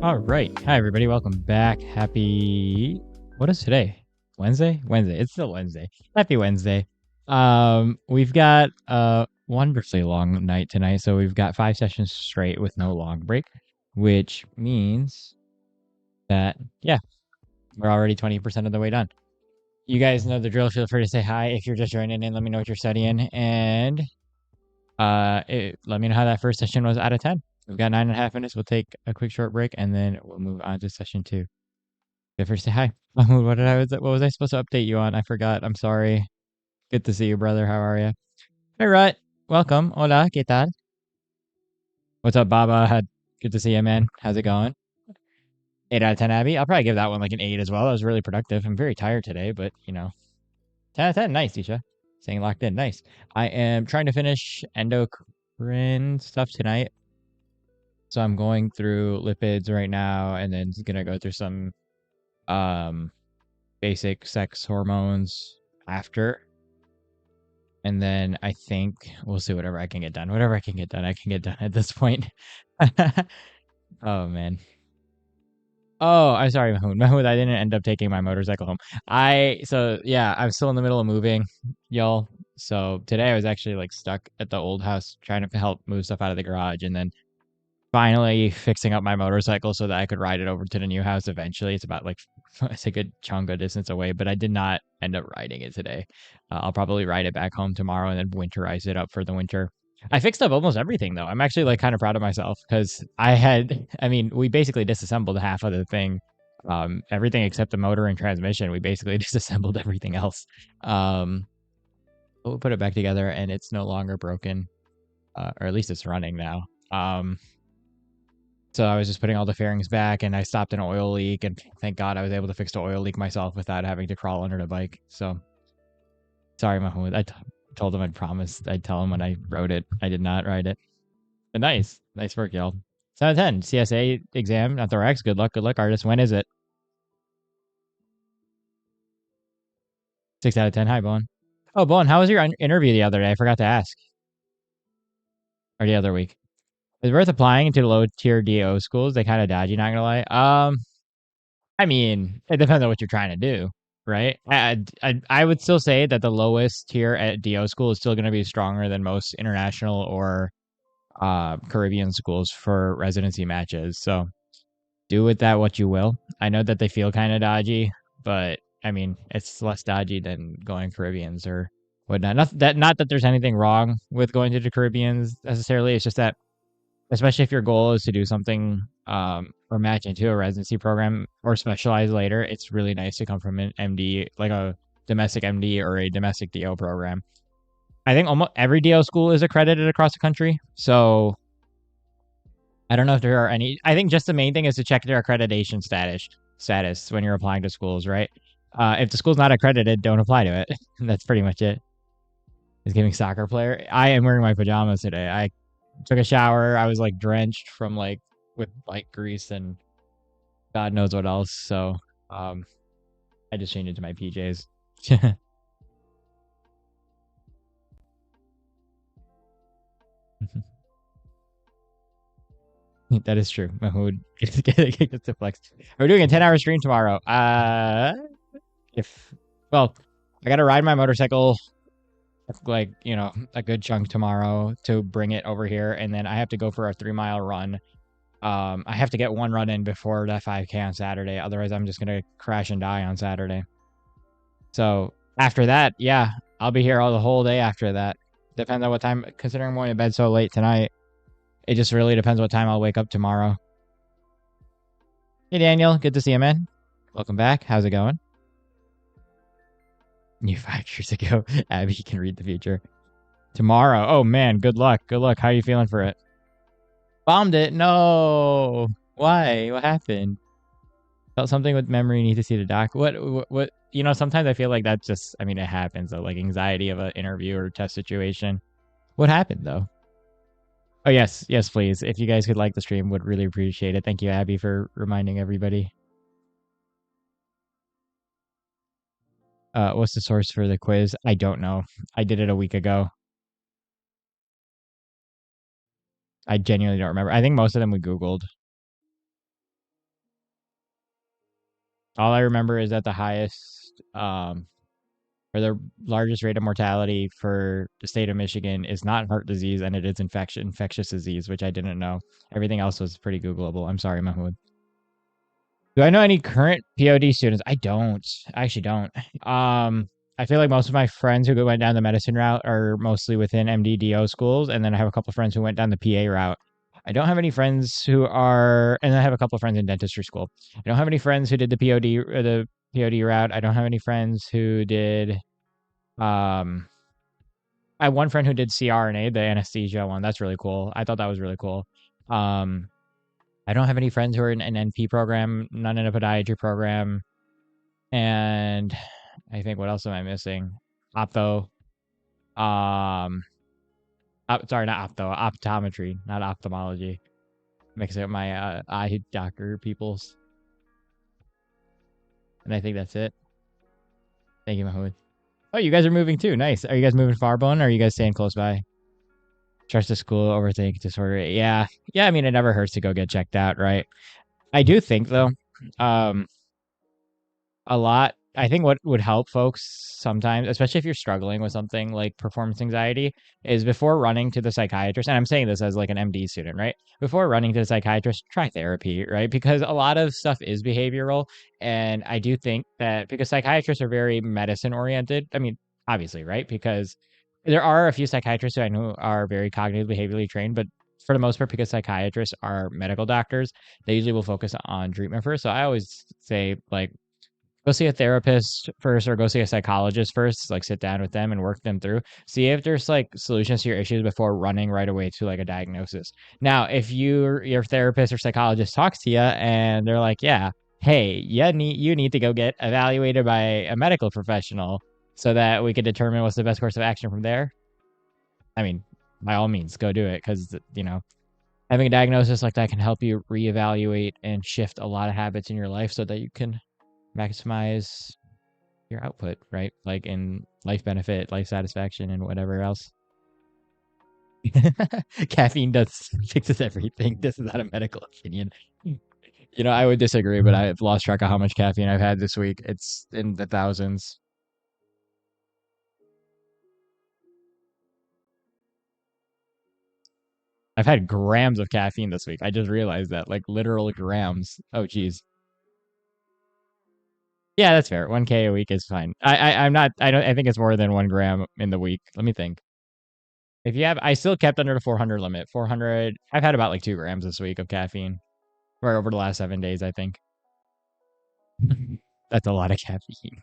All right. Hi, everybody. Welcome back. Happy. What is today? Wednesday? Wednesday. It's still Wednesday. Happy Wednesday. We've got a wonderfully long night tonight. So we've got 5 sessions straight with no long break, which means that, yeah, we're already 20% of the way done. You guys know the drill. Feel free to say hi if you're just joining in. Let me know what you're studying. And let me know how that first session was out of 10. We've got 9.5 minutes. We'll take a quick short break and then we'll move on to session 2. First say hi. Mahmoud, what was I supposed to update you on? I forgot. I'm sorry. Good to see you, brother. How are you? Hey, Rut. Welcome. Hola, ¿qué tal? What's up, Baba? Good to see you, man. How's it going? 8 out of 10, Abby. I'll probably give that one like an 8 as well. That was really productive. I'm very tired today, but 10 out of 10. Nice, Tisha. Saying locked in. Nice. I am trying to finish endocrine stuff tonight. So I'm going through lipids right now and then gonna go through some basic sex hormones after. And then I think we'll see whatever I can get done. Whatever I can get done, I can get done at this point. Oh, man. Oh, I'm sorry, Mahmoud. Mahmoud, I didn't end up taking my motorcycle home. Yeah, I'm still in the middle of moving, y'all. So today I was actually like stuck at the old house trying to help move stuff out of the garage and then finally fixing up my motorcycle so that I could ride it over to the new house eventually. It's about like it's a good chunk of distance away, but I did not end up riding it today. I'll probably ride it back home tomorrow and then winterize it up for the winter. I fixed up almost everything though. I'm actually like kind of proud of myself because we basically disassembled half of the thing. Everything except the motor and transmission. We basically disassembled everything else. We'll put it back together and it's no longer broken, or at least it's running now. So I was just putting all the fairings back and I stopped an oil leak and thank God I was able to fix the oil leak myself without having to crawl under the bike. So sorry, Mahmoud. Told him I'd promised I'd tell him when I wrote it. I did not write it. But nice. Nice work, y'all. 7 out of 10. CSA exam at the Rex. Good luck, artist. When is it? 6 out of 10. Hi, Bowen. Oh, Bowen, how was your interview the other day? I forgot to ask. Or the other week. Is it worth applying to the low tier DO schools? They kind of dodgy, not gonna lie. I mean, it depends on what you're trying to do, right? I would still say that the lowest tier at DO school is still going to be stronger than most international or Caribbean schools for residency matches. So do with that what you will. I know that they feel kind of dodgy, but I mean, it's less dodgy than going Caribbeans or whatnot. Not that there's anything wrong with going to the Caribbeans necessarily. It's just that especially if your goal is to do something or match into a residency program or specialize later, it's really nice to come from an MD, like a domestic MD or a domestic DO program. I think almost every DO school is accredited across the country. So I don't know if there are any. I think just the main thing is to check their accreditation status when you're applying to schools, right? If the school's not accredited, don't apply to it. That's pretty much it. Is giving soccer player. I am wearing my pajamas today. I took a shower. I was like drenched from like with bike grease and God knows what else. So I just changed into my PJs. That is true. Mahmoud gets to flex. We're doing a 10-hour stream tomorrow. I gotta ride my motorcycle like a good chunk tomorrow to bring it over here, and then I have to go for a 3-mile run. I have to get one run in before that 5K on Saturday. Otherwise, I'm just gonna crash and die on Saturday. So after that, yeah, I'll be here all the whole day after that. Depends on what time. Considering I'm going to bed so late tonight, it just really depends what time I'll wake up tomorrow. Hey, Daniel, good to see you, man. Welcome back. How's it going? You 5 years ago, Abby can read the future. Tomorrow. Oh man, good luck. Good luck. How are you feeling for it? Bombed it. No. Why? What happened? Felt something with memory. Need to see the doc. What? Sometimes I feel like that's just. I mean, it happens though. Like anxiety of an interview or test situation. What happened though? Oh yes, please. If you guys could like the stream, would really appreciate it. Thank you, Abby, for reminding everybody. What's the source for the quiz? I don't know. I did it a week ago. I genuinely don't remember. I think most of them we Googled. All I remember is that the highest, or the largest rate of mortality for the state of Michigan is not heart disease, and it is infectious disease, which I didn't know. Everything else was pretty Googleable. I'm sorry, Mahmoud. Do I know any current POD students? I don't. I actually don't. I feel like most of my friends who went down the medicine route are mostly within MDDO schools, and then I have a couple of friends who went down the PA route. I don't have any friends who are, and I have a couple of friends in dentistry school. I don't have any friends who did the POD route. I don't have any friends who did. Um, I have one friend who did CRNA, the anesthesia one. That's really cool. I thought that was really cool. Um, I don't have any friends who are in an NP program, none in a podiatry program. And I think, what else am I missing? Opto. Um, sorry, not opto, optometry, not ophthalmology. Mixing up my eye doctor peoples. And I think that's it. Thank you, Mahmoud. Oh, you guys are moving too. Nice. Are you guys moving far, Bone, or are you guys staying close by? Trust the school, overthink, disorder. Yeah. Yeah, I mean, it never hurts to go get checked out, right? I do think, though, um, a lot. I think what would help folks sometimes, especially if you're struggling with something like performance anxiety, is before running to the psychiatrist. And I'm saying this as like an MD student, right? Before running to the psychiatrist, try therapy, right? Because a lot of stuff is behavioral. And I do think that because psychiatrists are very medicine oriented, I mean, obviously, right? Because there are a few psychiatrists who I know are very cognitive behaviorally trained, but for the most part, because psychiatrists are medical doctors, they usually will focus on treatment first. So I always say, like, go see a therapist first or go see a psychologist first, like sit down with them and work them through, see if there's like solutions to your issues before running right away to like a diagnosis. Now if your therapist or psychologist talks to you and they're like, yeah, hey, you need to go get evaluated by a medical professional so that we can determine what's the best course of action from there, I mean, by all means go do it, because having a diagnosis like that can help you reevaluate and shift a lot of habits in your life so that you can maximize your output, right? Like in life benefit, life satisfaction, and whatever else. Caffeine does fixes everything. This is not a medical opinion. I would disagree, but I've lost track of how much caffeine I've had this week. It's in the thousands. I've had grams of caffeine this week. I just realized that, like literal grams. Oh, geez. Yeah, that's fair. 1K a week is fine. I'm not. I don't. I think it's more than 1 gram in the week. Let me think. If you have, I still kept under the 400 limit. 400. I've had about like 2 grams this week of caffeine, or over the last 7 days, I think. That's a lot of caffeine.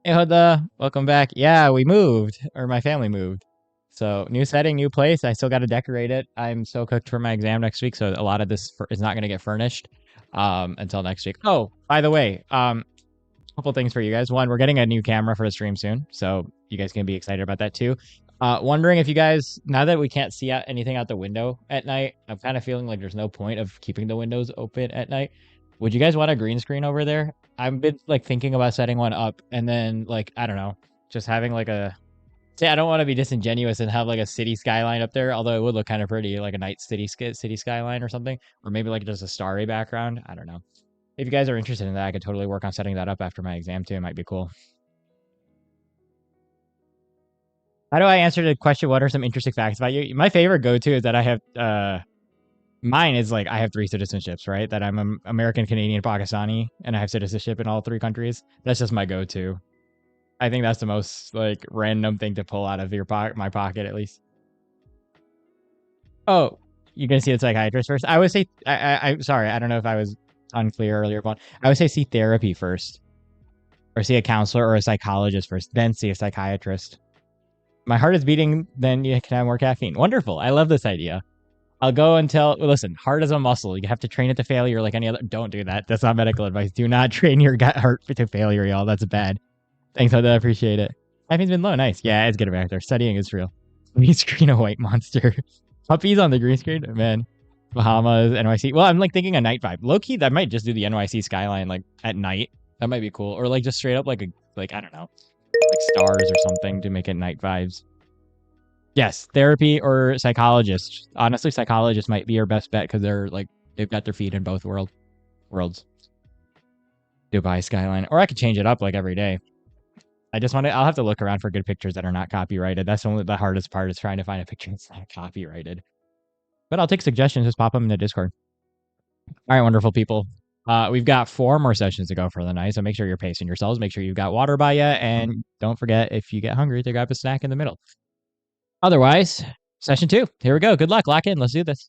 Hey, Hoda, welcome back. Yeah, we moved, or my family moved. So new setting, new place. I still got to decorate it. I'm so cooked for my exam next week, so a lot of this is not going to get furnished until next week. Oh, by the way, couple things for you guys. One, we're getting a new camera for the stream soon, so you guys can be excited about that too. Wondering if you guys, now that we can't see anything out the window at night, I'm kind of feeling like there's no point of keeping the windows open at night. Would you guys want a green screen over there? I've been like thinking about setting one up, and then like I don't know, just having like a. Say, I don't want to be disingenuous and have like a city skyline up there, although it would look kind of pretty, like a night city skyline or something, or maybe like just a starry background. I don't know. If you guys are interested in that, I could totally work on setting that up after my exam too. It might be cool. How do I answer the question? What are some interesting facts about you? My favorite go-to is that I have mine is like I have 3 citizenships, right? That I'm American, Canadian, Pakistani, and I have citizenship in all 3 countries. That's just my go-to. I think that's the most like random thing to pull out of my pocket, at least. Oh, you're gonna see the psychiatrist first. I would say I'm sorry. I don't know if I was unclear earlier, but I would say see therapy first, or see a counselor or a psychologist first, then see a psychiatrist. My heart is beating, then you can have more caffeine. Wonderful. I love this idea. I'll go until, listen, heart is a muscle. You have to train it to failure like any other. Don't do that. That's not medical advice. Do not train your heart to failure, y'all. That's bad. Thanks, I appreciate it. Caffeine's been low. Nice. Yeah, it's getting back there. Studying is real. Green screen a white monster. Puppies on the green screen? Man. Bahamas, NYC. Well, I'm like thinking a night vibe. Low key, that might just do the NYC skyline like at night. That might be cool. Or like just straight up like I don't know, like stars or something to make it night vibes. Yes, therapy or psychologist. Honestly, psychologist might be your best bet because they're like they've got their feet in both worlds. Dubai skyline, or I could change it up like every day. I just want to. I'll have to look around for good pictures that are not copyrighted. That's only the hardest part is trying to find a picture that's not copyrighted. But I'll take suggestions. Just pop them in the Discord. All right, wonderful people. We've got 4 more sessions to go for the night, so make sure you're pacing yourselves. Make sure you've got water by you, and don't forget if you get hungry to grab a snack in the middle. Otherwise, session 2. Here we go. Good luck. Lock in. Let's do this.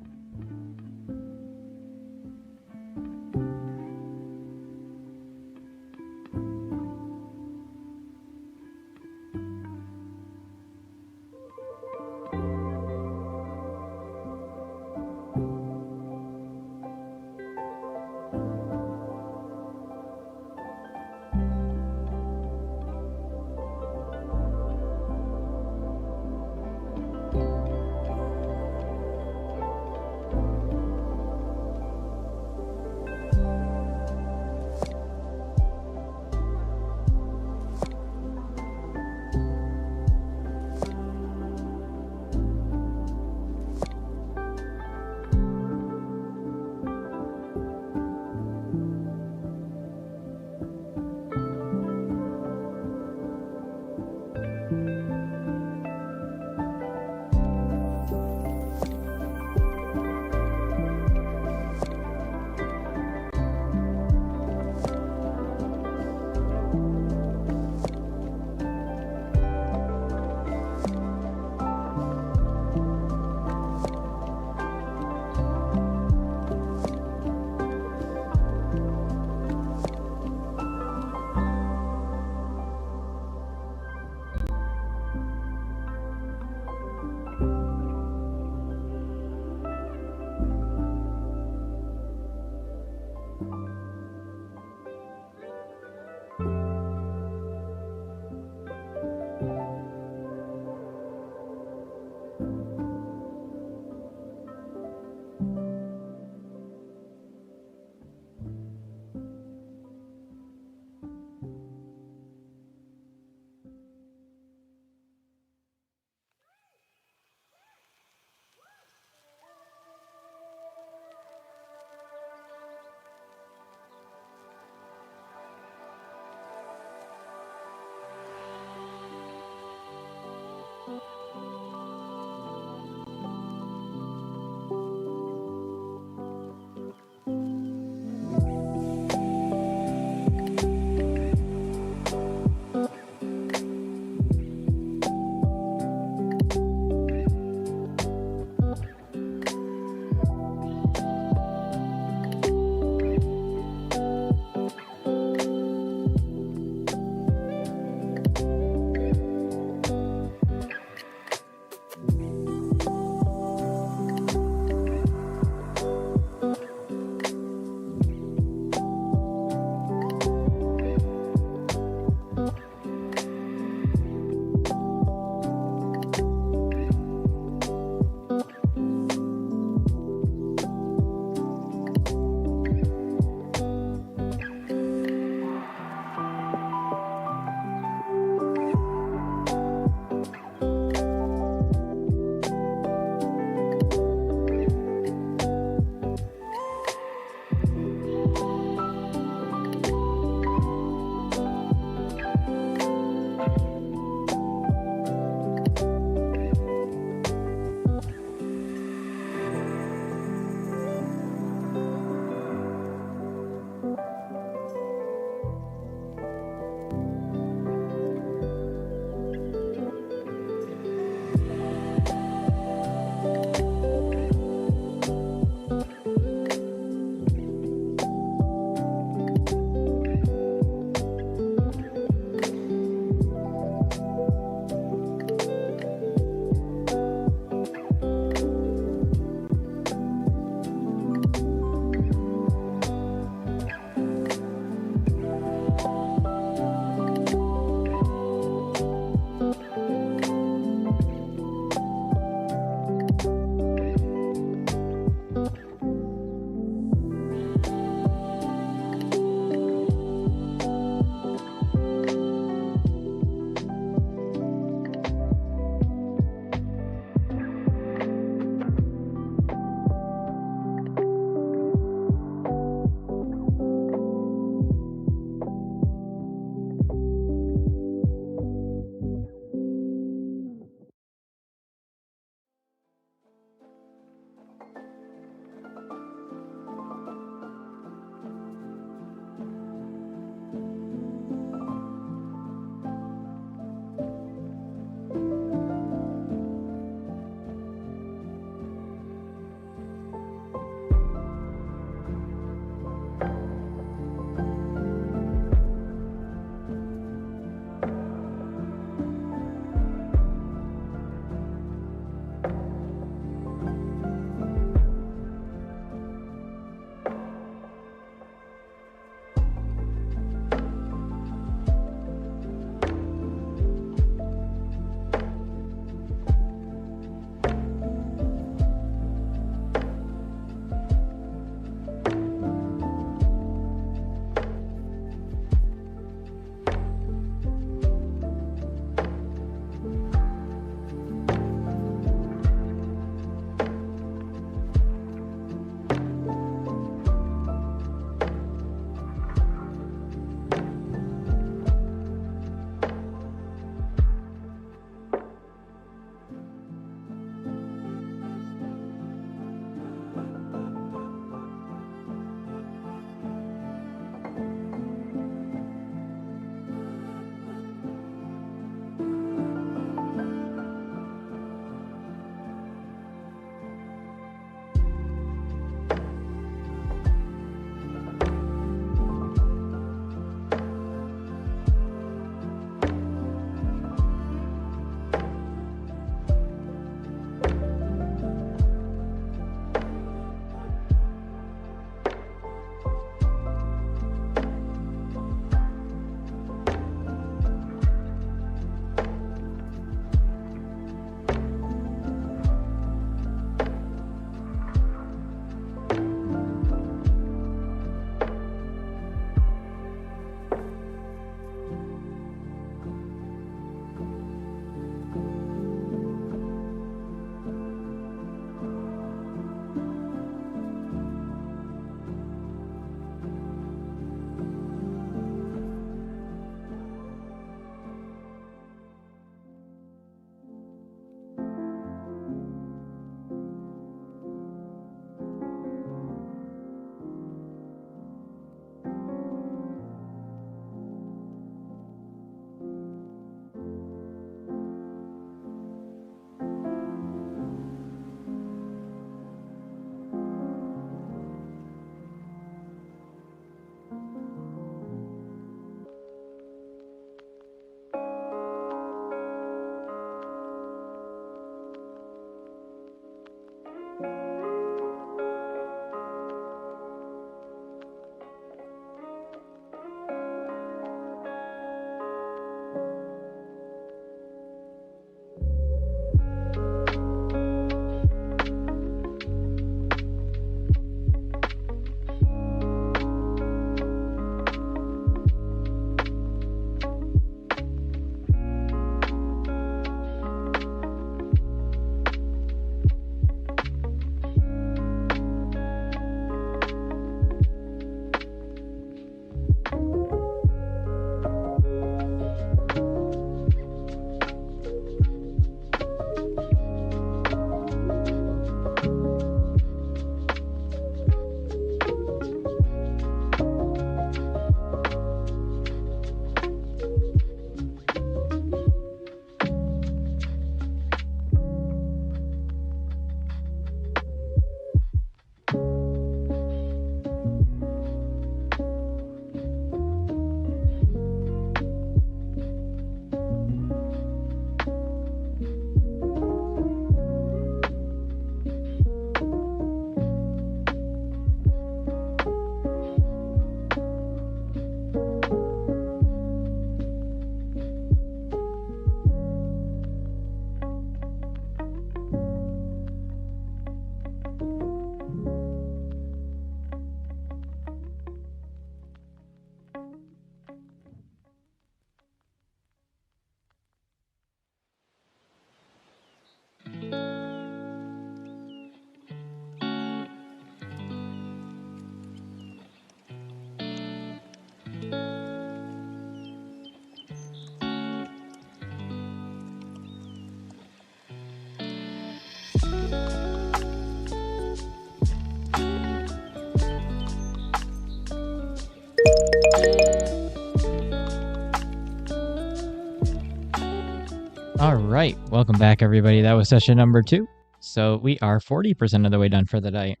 All right, welcome back, everybody. That was session number 2. So we are 40% of the way done for the night.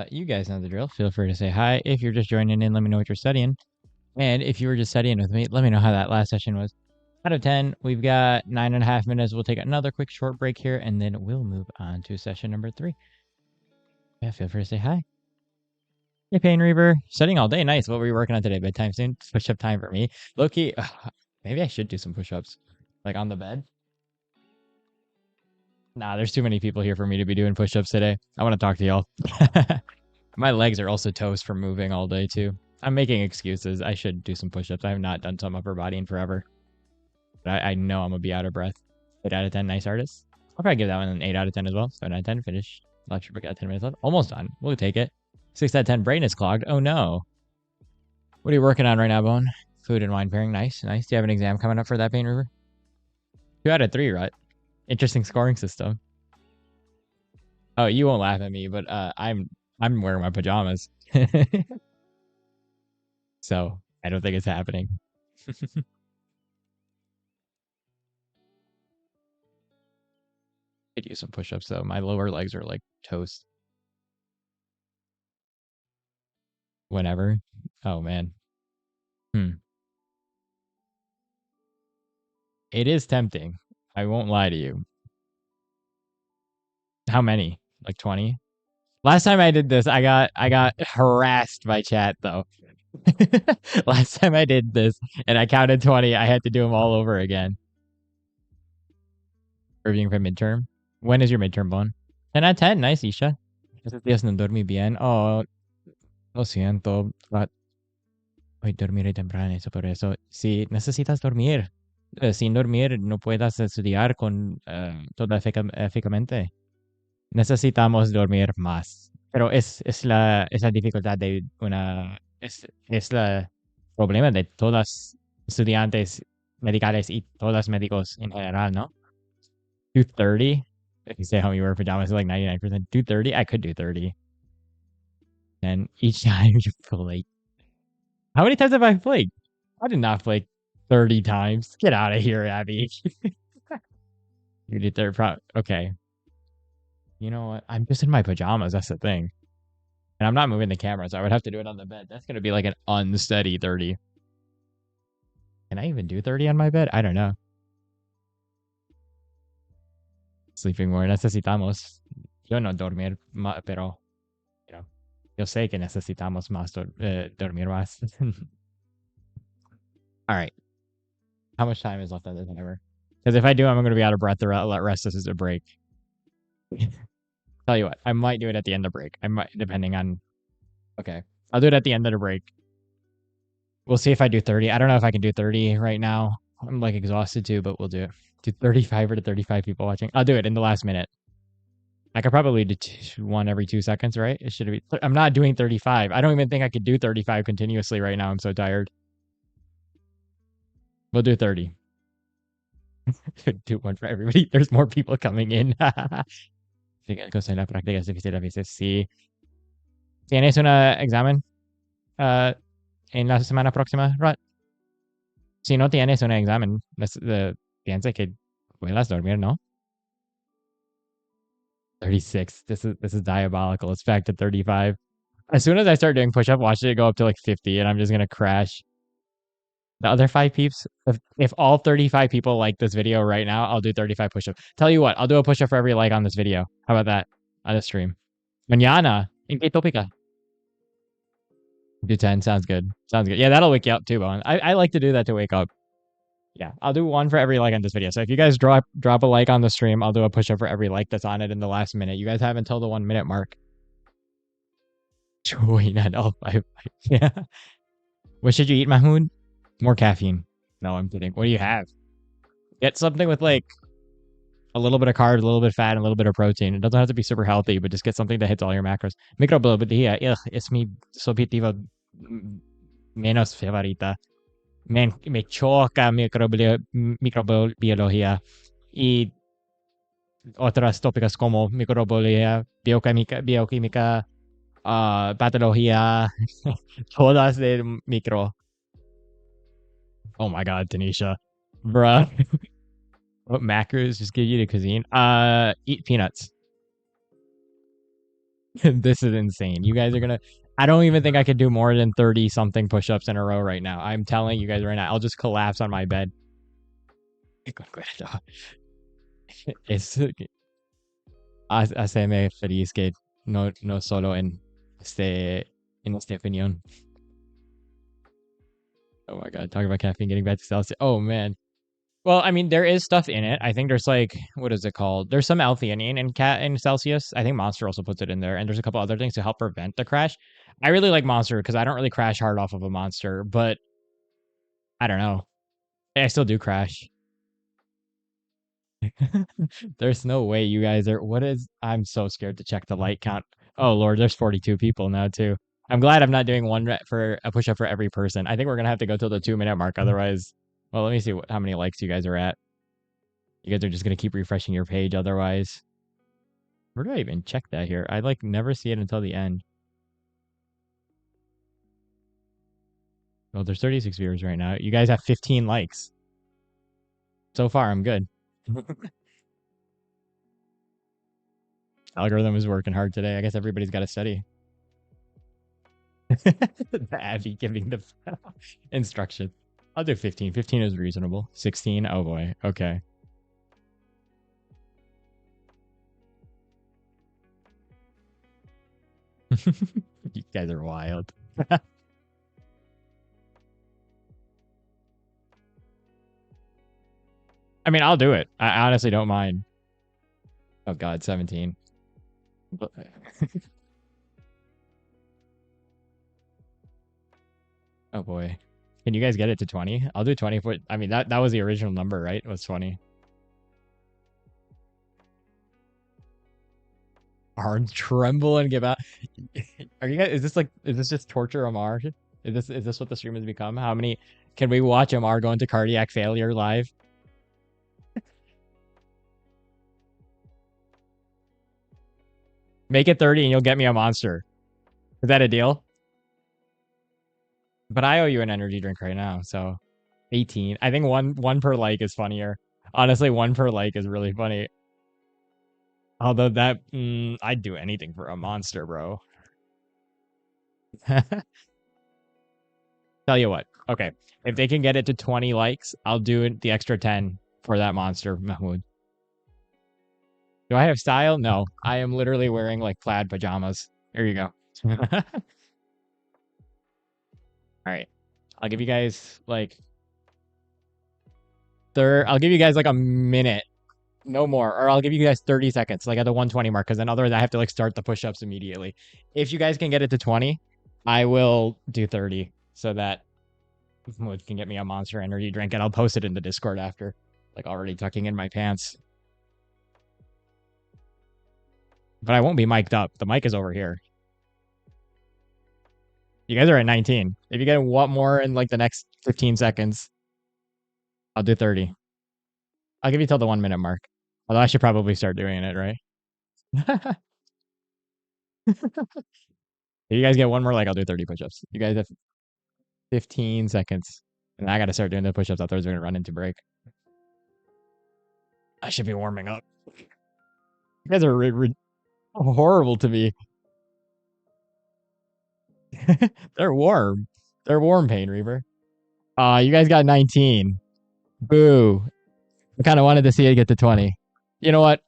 You guys know the drill. Feel free to say hi. If you're just joining in, let me know what you're studying. And if you were just studying with me, let me know how that last session was. Out of 10, we've got 9.5 minutes. We'll take another quick short break here, and then we'll move on to session number 3. Yeah, feel free to say hi. Hey, Pain Reaver. Studying all day. Nice. What were you working on today? Bedtime soon? Push-up time for me. Loki, maybe I should do some push-ups. Like on the bed. Nah, there's too many people here for me to be doing push-ups today. I want to talk to y'all. My legs are also toast from moving all day, too. I'm making excuses. I should do some push-ups. I have not done some upper body in forever. But I know I'm going to be out of breath. 8 out of 10, nice artist. I'll probably give that one an 8 out of 10 as well. 7 out of 10, finish. Lecture book got 10 minutes left. Almost done. We'll take it. 6 out of 10, brain is clogged. Oh, no. What are you working on right now, Bone? Food and wine pairing. Nice, nice. Do you have an exam coming up for that, Pain River? 2 out of 3, right? Interesting scoring system. Oh, you won't laugh at me, but I'm wearing my pajamas. So I don't think it's happening. Could use some push-ups though. My lower legs are like toast. Whenever. Oh man. It is tempting. I won't lie to you. How many? Like 20? Last time I did this, I got harassed by chat though. Last time I did this and I counted 20, I had to do them all over again. Reviewing for midterm. When is your midterm, Bone? 10 out of 10. Nice, Isha. Esos días no dormí bien. Oh, lo siento. But hoy dormiré temprano, eso por eso. Si necesitas dormir, sin dormir no puedas estudiar con toda eficazmente. Necesitamos dormir más. Pero es la dificultad de una... Es la problema de todas estudiantes medicales y todos médicos en general, ¿no? 230? If you say how you wear pajamas, like 99%. 230? I could do 30. And each time you flake. How many times have I flaked? I did not flake 30 times. Get out of here, Abby. You did 30. Okay. You know what? I'm just in my pajamas. That's the thing. And I'm not moving the camera, so I would have to do it on the bed. That's going to be like an unsteady 30. Can I even do 30 on my bed? I don't know. Sleeping more. Necesitamos. Yo no dormir, pero, you know, yo sé que necesitamos más dormir más. All right. How much time is left on this timer? Because if I do, I'm going to be out of breath the rest of this is a break. Tell you what, I might do it at the end of break. I might, depending on... Okay. I'll do it at the end of the break. We'll see if I do 30. I don't know if I can do 30 right now. I'm like exhausted too, but we'll do it. Do 35 or to 35 people watching. I'll do it in the last minute. I could probably do one every 2 seconds, right? It should be... I'm not doing 35. I don't even think I could do 35 continuously right now. I'm so tired. We'll do 30. Do one for everybody. There's more people coming in. Cosa en la práctica es difícil a veces. Sí. ¿Tienes un examen en la semana próxima, Rod? Si no tienes un examen, piensa que puedas dormir, ¿no? 36. This is diabolical. It's back to 35. As soon as I start doing push-up, watch it go up to like 50, and I'm just gonna crash. The other 5 peeps, if all 35 people like this video right now, I'll do 35 push-ups. Tell you what, I'll do a push-up for every like on this video. How about that? On the stream. Mañana. ¿En qué tópica? Do 10. Sounds good. Sounds good. Yeah, that'll wake you up too, Bowen. I like to do that to wake up. Yeah, I'll do one for every like on this video. So if you guys drop a like on the stream, I'll do a push-up for every like that's on it in the last minute. You guys have until the 1 minute mark. Wait, not all 5. Yeah. What should you eat, Mahmoud? More caffeine. No, I'm kidding. What do you have? Get something with like a little bit of carbs, a little bit of fat, and a little bit of protein. It doesn't have to be super healthy, but just get something that hits all your macros. Microbiología, es mi subjetivo menos favorita. Me choca microbiología y otras tópicas como microbiología, bioquímica, patología, todas de micro. Oh my god, Tanisha. Bruh. What macros just give you the cuisine? Eat peanuts. This is insane. You guys are gonna. I don't even think I could do more than 30 something push ups in a row right now. I'm telling you guys right now. I'll just collapse on my bed. Es, haceme feliz que no solo en esta opinión. Oh my god, talk about caffeine getting back to Celsius. Oh man. Well, I mean, there is stuff in it. I think there's like, what is it called? There's some L-theanine in Celsius. I think Monster also puts it in there, and there's a couple other things to help prevent the crash. I really like Monster because I don't really crash hard off of a Monster, but I don't know. I still do crash. There's no way you guys are. What is? I'm so scared to check the light count. Oh Lord, there's 42 people now too. I'm glad I'm not doing one for a push up for every person. I think we're gonna have to go till the 2 minute mark. Otherwise, well, let me see how many likes you guys are at. You guys are just gonna keep refreshing your page. Otherwise, where do I even check that here? I like never see it until the end. Well, there's 36 viewers right now. You guys have 15 likes. So far, I'm good. Algorithm is working hard today. I guess everybody's got to study. Abby giving the instruction. I'll do 15. 15 is reasonable. 16. Oh boy. Okay. You guys are wild. I mean, I'll do it. I honestly don't mind. Oh God, 17. Oh boy. Can you guys get it to 20? I'll do 20 foot. I mean, that was the original number, right? It was 20. Arms tremble and give out. Are you guys, is this just torture Amar? Is this what the stream has become? How many can we watch Amar go into cardiac failure live? Make it 30 and you'll get me a monster. Is that a deal? But I owe you an energy drink right now, so 18. I think one per like is funnier. Honestly, one per like is really funny. Although I'd do anything for a monster, bro. Tell you what. Okay. If they can get it to 20 likes, I'll do it the extra 10 for that monster, Mahmoud. Do I have style? No. I am literally wearing like plaid pajamas. There you go. All right. I'll give you guys like I'll give you guys like a minute. No more. Or I'll give you guys 30 seconds, like at the 120 mark, because then otherwise I have to like start the push-ups immediately. If you guys can get it to 20, I will do 30 so that Mahmoud can get me a monster energy drink and I'll post it in the Discord after. Like already tucking in my pants. But I won't be mic'd up. The mic is over here. You guys are at 19. If you get one more in like the next 15 seconds, I'll do 30. I'll give you till the 1 minute mark. Although I should probably start doing it, right? If you guys get one more like, I'll do 30 push-ups. You guys have 15 seconds. And I got to start doing the push-ups. Otherwise, we're going to run into break. I should be warming up. You guys are horrible to me. They're warm. They're warm, Pain Reaver. You guys got 19. Boo. I kind of wanted to see it get to 20. You know what?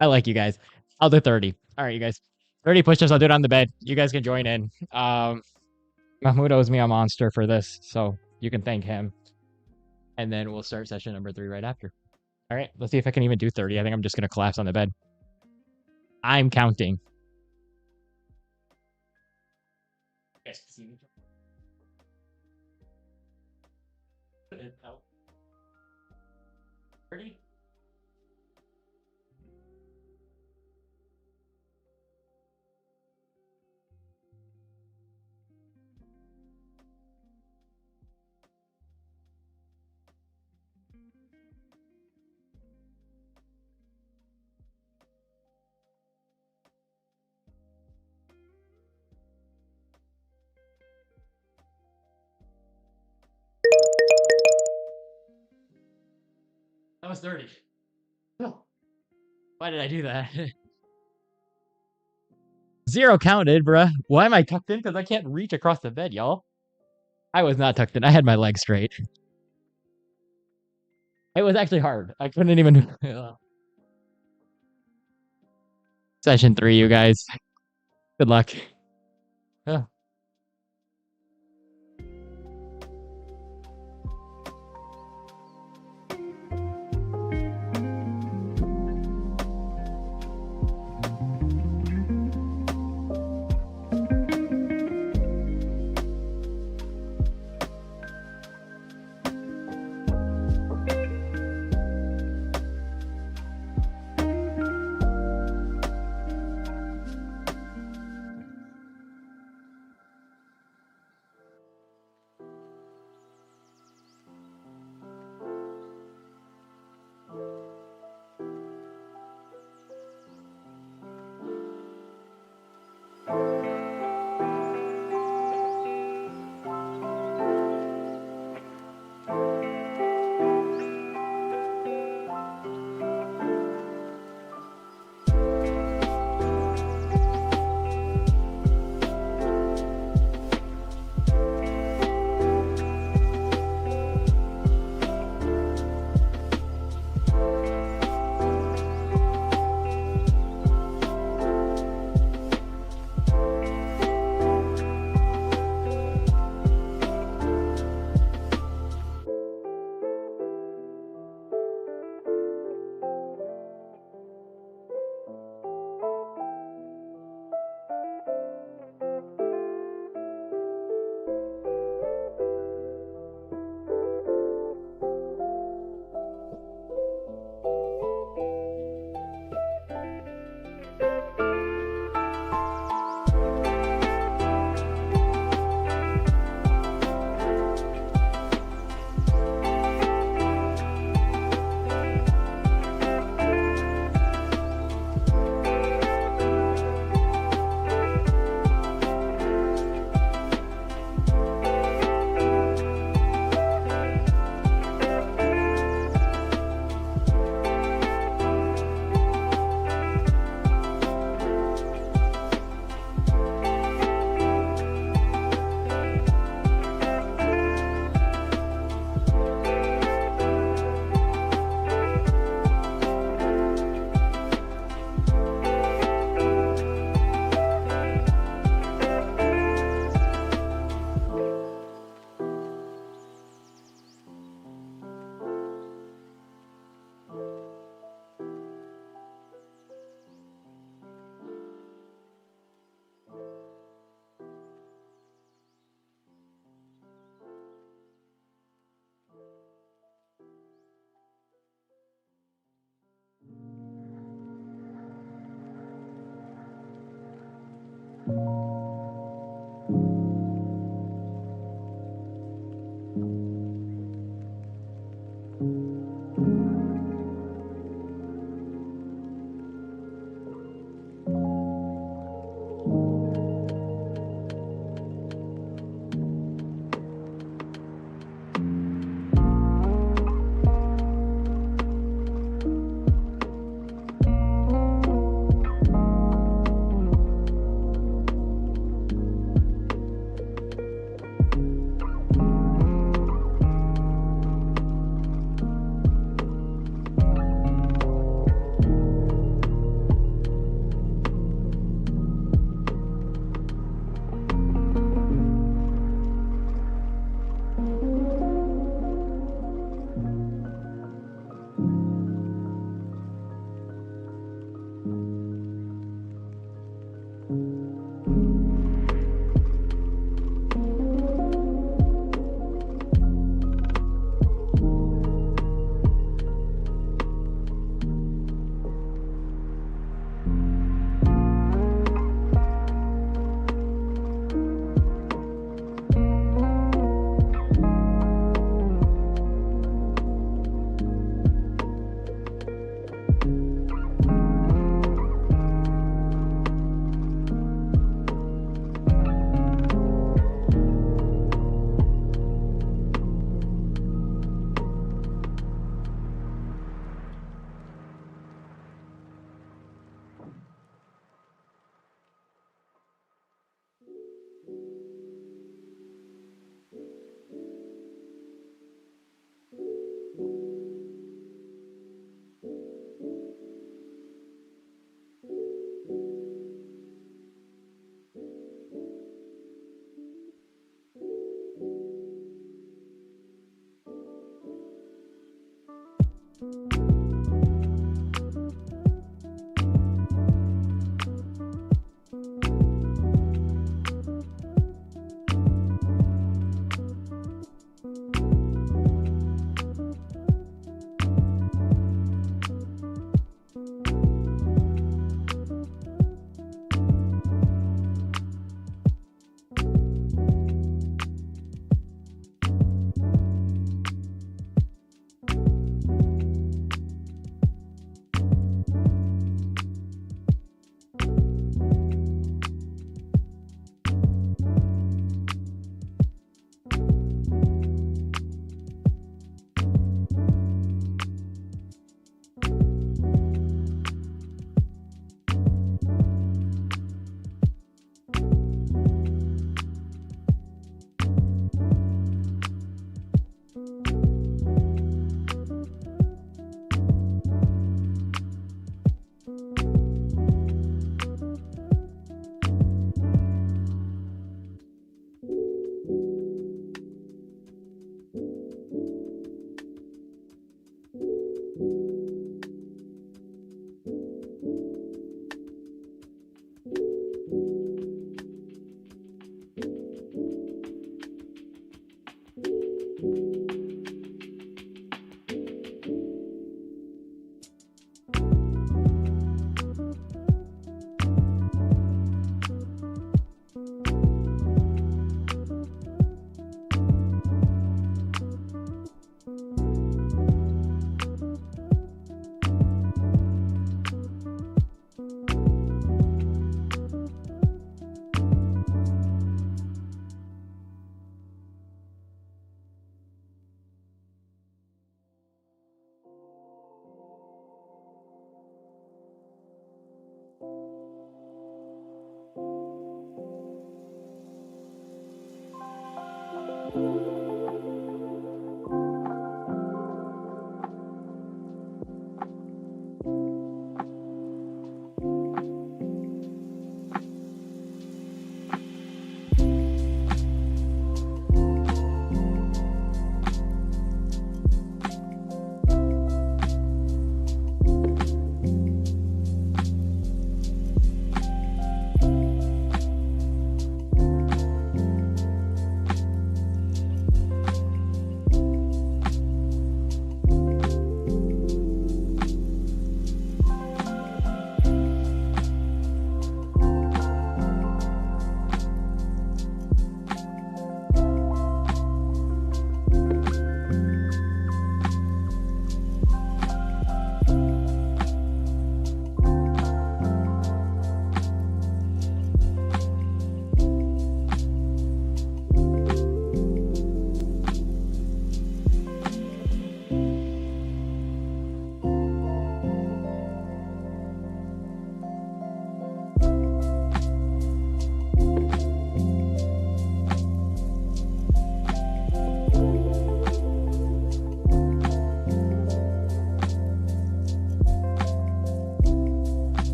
I like you guys. I'll do 30. All right, you guys. 30 push-ups. I'll do it on the bed. You guys can join in. Mahmoud owes me a monster for this, so you can thank him. And then we'll start session number 3 right after. All right, let's see if I can even do 30. I think I'm just going to collapse on the bed. I'm counting. Yes. 30? That was 30. Oh, why did I do that? 0 counted, bruh. Why am I tucked in? Because I can't reach across the bed, y'all. I was not tucked in. I had my legs straight. It was actually hard. I couldn't even. Session 3, you guys. Good luck. Oh.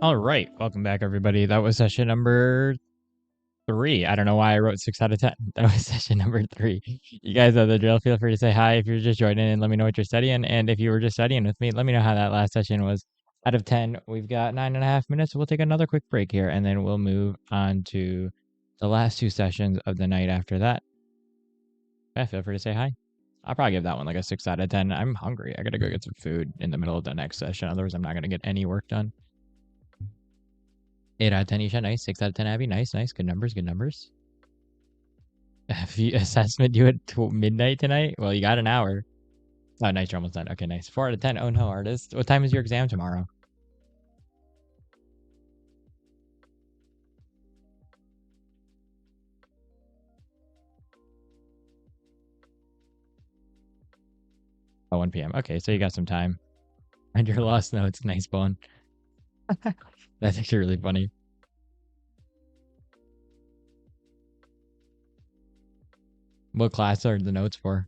All right, welcome back, everybody. That was session number 3. I don't know why I wrote 6 out of 10. That was session number 3. You guys know the drill. Feel free to say hi if you're just joining and let me know what you're studying. And if you were just studying with me, let me know how that last session was. Out of 10, we've got 9.5 minutes. We'll take another quick break here, and then we'll move on to the last 2 sessions of the night after that. Yeah, feel free to say hi. I'll probably give that one like a 6 out of 10. I'm hungry. I gotta go get some food in the middle of the next session. Otherwise, I'm not gonna get any work done. 8 out of 10, Isha. Nice. 6 out of 10, Abby. Nice, nice. Good numbers, good numbers. Assessment due at midnight tonight? Well, you got an hour. Oh, nice. You're almost done. Okay, nice. 4 out of 10. Oh, no, artist. What time is your exam tomorrow? Oh, 1 p.m. Okay, so you got some time. And your lost notes. Nice bone. That's actually really funny. What class are the notes for?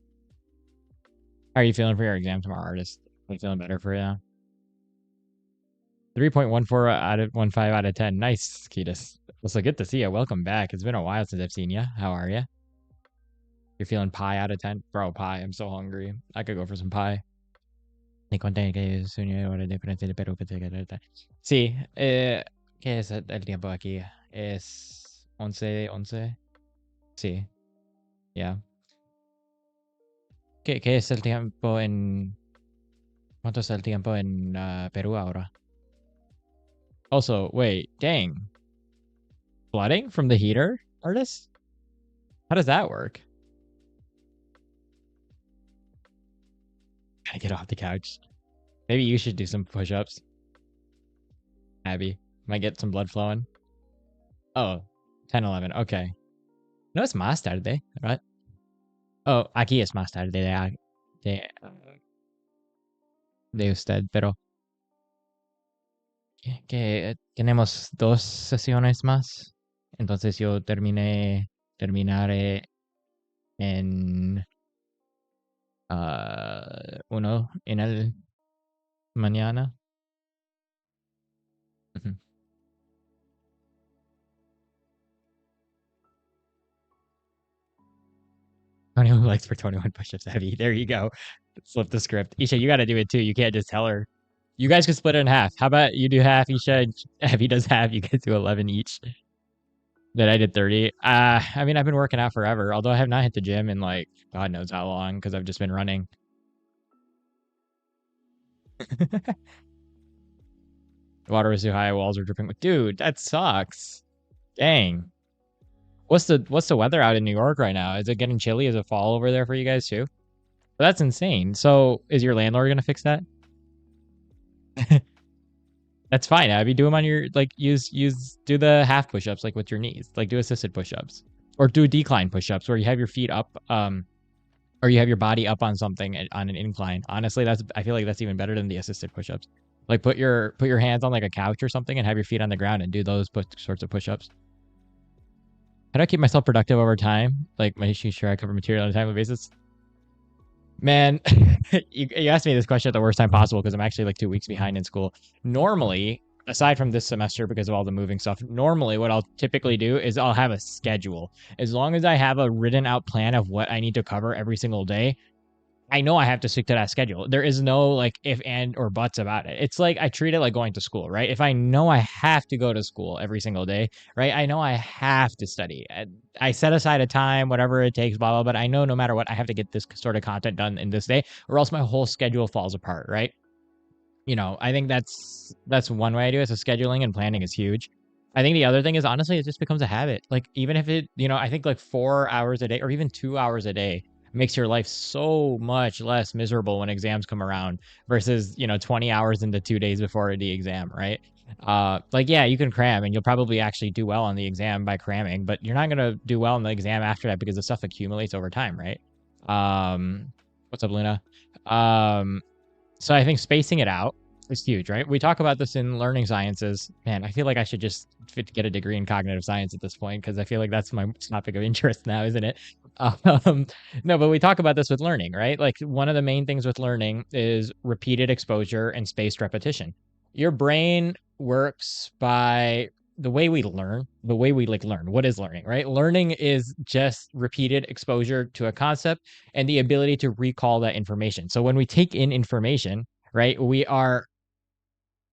How are you feeling for your exam tomorrow, artist? Are you feeling better for you? 3.14 out of 15 out of 10. Nice, Ketis. Well, so good to see you. Welcome back. It's been a while since I've seen you. How are you? You're feeling pie out of 10? Bro, pie. I'm so hungry. I could go for some pie. Sí, ¿qué es el tiempo aquí? Es 11:11. Sí, yeah. ¿Qué es el tiempo en... ¿Cuánto es el tiempo en Perú ahora? Also, wait, dang. Flooding from the heater, artist? How does that work? Gotta get off the couch. Maybe you should do some push-ups. Abby, might get some blood flowing. Oh, 10:11. Okay. No, es más tarde, right? Oh, aquí es más tarde de usted, pero que tenemos 2 sesiones más. Entonces yo terminaré en 1 en el mañana. Ujú. 21 likes for 21 push-ups, Abby. There you go. Flip the script. Isha, you got to do it too. You can't just tell her. You guys could split it in half. How about you do half, Isha, and Abby does half. You guys do 11 each. Then I did 30. I mean, I've been working out forever, although I have not hit the gym in like God knows how long because I've just been running. Water was too high, walls are dripping. Dude, that sucks. Dang. What's the weather out in New York right now? Is it getting chilly? Is it fall over there for you guys too? But that's insane. So is your landlord gonna fix that? That's fine, Abby. Do them on your like do the half push-ups like with your knees. Like do assisted push-ups. Or do decline push-ups where you have your feet up, or you have your body up on something on an incline. Honestly, I feel like that's even better than the assisted push-ups. Like put your hands on like a couch or something and have your feet on the ground and do those sorts of push-ups. How do I keep myself productive over time? Like making sure I cover material on a timely basis. Man, you asked me this question at the worst time possible because I'm actually like 2 weeks behind in school. Normally, aside from this semester because of all the moving stuff, normally what I'll typically do is I'll have a schedule. As long as I have a written out plan of what I need to cover every single day, I know I have to stick to that schedule. There is no like if and or buts about it. It's like I treat it like going to school, right? If I know I have to go to school every single day, right? I know I have to study. I set aside a time, whatever it takes, blah blah. But I know no matter what, I have to get this sort of content done in this day, or else my whole schedule falls apart, right? I think that's one way I do it. So scheduling and planning is huge. I think the other thing is honestly, it just becomes a habit. Like even if I think like 4 hours a day or even 2 hours a day makes your life so much less miserable when exams come around versus 20 hours in the 2 days before the exam, right? Like yeah, you can cram and you'll probably actually do well on the exam by cramming, but you're not gonna do well in the exam after that because the stuff accumulates over time, right? What's up, Luna? Um, so I think spacing it out is huge, right? We talk about this in learning sciences. Man, I feel like I should just get a degree in cognitive science at this point because I feel like that's my topic of interest now, isn't it? Um, no, but we talk about this with learning, right? Like one of the main things with learning is repeated exposure and spaced repetition. Your brain works by the way we learn, the way we like learn. What is learning, right? Learning is just repeated exposure to a concept and the ability to recall that information. So when we take in information, right, we are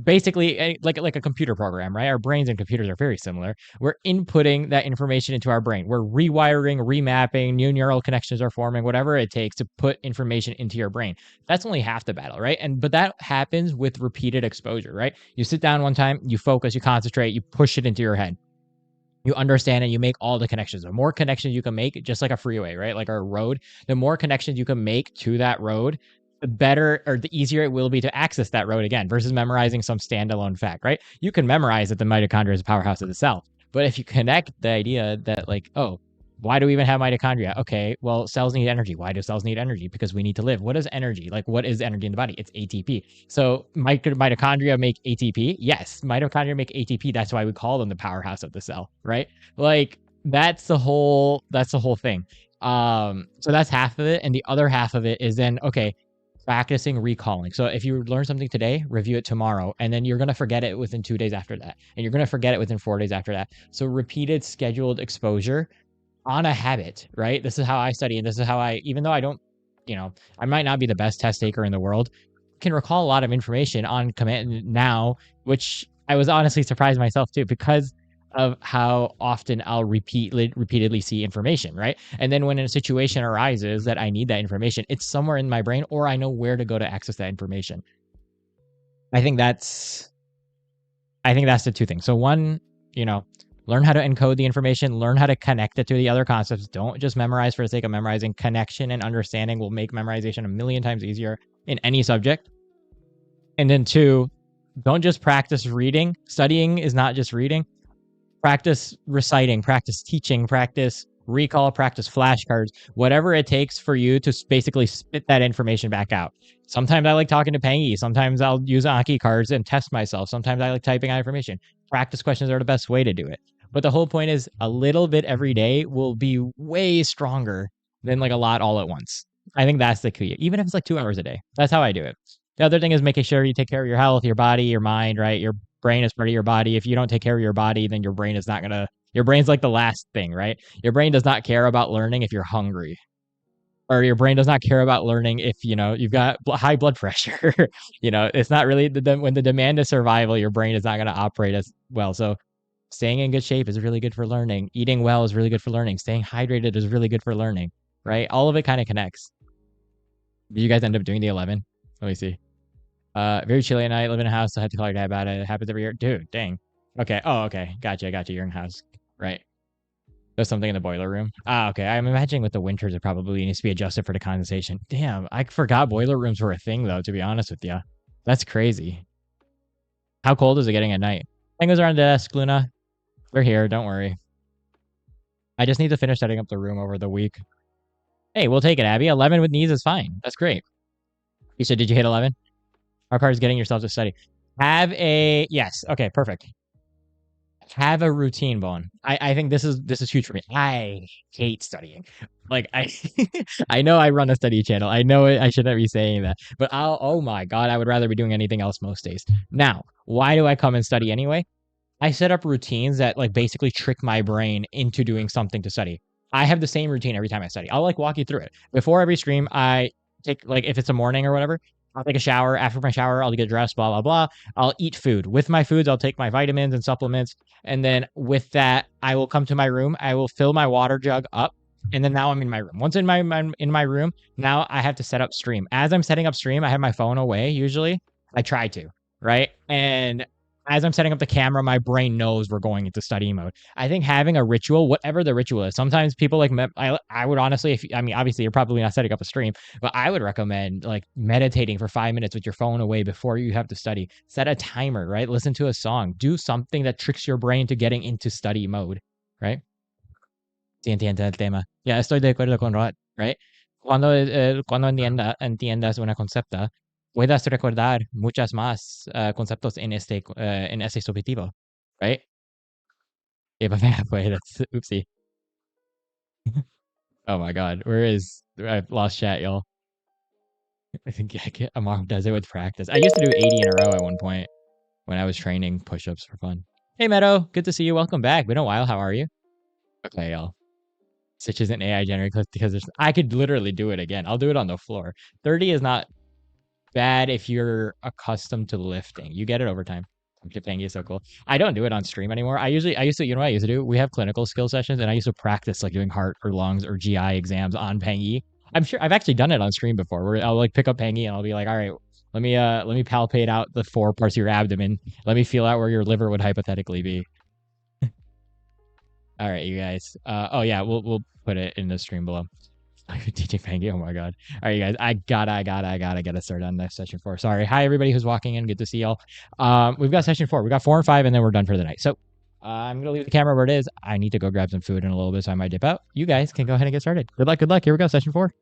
basically like a computer program, right? Our brains and computers are very similar. We're inputting that information into our brain. We're rewiring, remapping, new neural connections are forming, whatever it takes to put information into your brain. That's only half the battle, right? But that happens with repeated exposure, right? You sit down one time, you focus, you concentrate, you push it into your head. You understand and you make all the connections. The more connections you can make, just like a freeway, right? Like a road, the more connections you can make to that road, the better or the easier it will be to access that road again versus memorizing some standalone fact, right? You can memorize that the mitochondria is a powerhouse of the cell. But if you connect the idea that, like, oh, why do we even have mitochondria? Okay, well, cells need energy. Why do cells need energy? Because we need to live. What is energy? Like, what is energy in the body? It's ATP. So mitochondria make ATP. Yes, mitochondria make ATP. That's why we call them the powerhouse of the cell, right? Like that's the whole thing. So that's half of it, and the other half of it is then okay, practicing recalling. So if you learn something today, review it tomorrow, and then you're gonna forget it within 2 days after that, and you're gonna forget it within 4 days after that. So repeated scheduled exposure on a habit, right? This is how I study, and this is how I, even though I don't, I might not be the best test taker in the world, can recall a lot of information on command now, which I was honestly surprised myself too, because of how often I'll repeatedly see information, right? And then when a situation arises that I need that information, it's somewhere in my brain, or I know where to go to access that information. I think that's I think that's the two things. So one, learn how to encode the information, learn how to connect it to the other concepts. Don't just memorize for the sake of memorizing. Connection and understanding will make memorization a million times easier in any subject. And then two, don't just practice reading. Studying is not just reading. Practice reciting, practice teaching, practice recall, practice flashcards, whatever it takes for you to basically spit that information back out. Sometimes I like talking to Pangy. Sometimes I'll use Anki cards and test myself. Sometimes I like typing out information. Practice questions are the best way to do it. But the whole point is a little bit every day will be way stronger than like a lot all at once. I think that's the key. Even if it's like 2 hours a day, that's how I do it. The other thing is making sure you take care of your health, your body, your mind, right? Your brain is part of your body. If you don't take care of your body, then your brain is not going to, your brain's like the last thing, right? Your brain does not care about learning if you're hungry, or your brain does not care about learning if, you've got high blood pressure. It's not really when the demand is survival, your brain is not going to operate as well. So staying in good shape is really good for learning. Eating well is really good for learning. Staying hydrated is really good for learning, right? All of it kind of connects. Did you guys end up doing the 11? Let me see. Very chilly at night. Live in a house. I had to call your dad about it. It happens every year. Dude, dang. Okay. Oh, okay. Gotcha. You're in a house. Right. There's something in the boiler room. Okay. I'm imagining with the winters, it probably needs to be adjusted for the condensation. Damn. I forgot boiler rooms were a thing, though, to be honest with you. That's crazy. How cold is it getting at night? Thing are on the desk, Luna. We're here. Don't worry. I just need to finish setting up the room over the week. Hey, we'll take it, Abby. 11 with knees is fine. That's great. You said, did you hit 11? Our part is getting yourself to study. Yes. Okay, perfect. Have a routine, Bone. I think this is huge for me. I hate studying. Like I know I run a study channel. I know I shouldn't be saying that, but oh my god, I would rather be doing anything else most days. Now, why do I come and study anyway? I set up routines that like basically trick my brain into doing something to study. I have the same routine every time I study. I'll like walk you through it. Before every stream, I take like if it's a morning or whatever, I'll take a shower. After my shower, I'll get dressed, blah, blah, blah. I'll eat food. With my foods, I'll take my vitamins and supplements. And then with that, I will come to my room. I will fill my water jug up. And then now I'm in my room. Once in my room, now I have to set up stream. As I'm setting up stream, I have my phone away usually. I try to, right? And as I'm setting up the camera, my brain knows we're going into study mode. I think having a ritual, whatever the ritual is, sometimes people like, I would honestly, obviously you're probably not setting up a stream, but I would recommend like meditating for 5 minutes with your phone away before you have to study. Set a timer, right? Listen to a song. Do something that tricks your brain to getting into study mode, right? Sí, entiende el tema. Ya estoy de acuerdo con Rod, right? Cuando entiendas una concepto, puedas recordar muchas más conceptos en ese subjetivo, right? If I'm halfway, that's oopsie. Oh my god, I've lost chat, y'all. I think Amar does it with practice. I used to do 80 in a row at one point. when I was training push-ups for fun. Hey, Meadow, good to see you. Welcome back. Been a while. How are you? Okay, y'all. Stitch isn't AI generated because I could literally do it again. I'll do it on the floor. 30 is not bad if you're accustomed to lifting. You get it over time. Pengy is so cool. I don't do it on stream anymore. I used to, you know what I used to do? We have clinical skill sessions, and I used to practice like doing heart or lungs or GI exams on Pengy. I'm sure I've actually done it on stream before, where I'll like pick up Pengy and I'll be like, all right, let me palpate out the 4 parts of your abdomen. Let me feel out where your liver would hypothetically be. All right, you guys. Oh yeah, we'll put it in the stream below. Teaching Pengy. Oh my god. All right, you guys. I gotta get us started on next session 4. Sorry. Hi everybody who's walking in. Good to see y'all. We've got session 4. We got 4 and 5, and then we're done for the night. So I'm gonna leave the camera where it is. I need to go grab some food in a little bit, so I might dip out. You guys can go ahead and get started. Good luck. Good luck. Here we go. Session 4.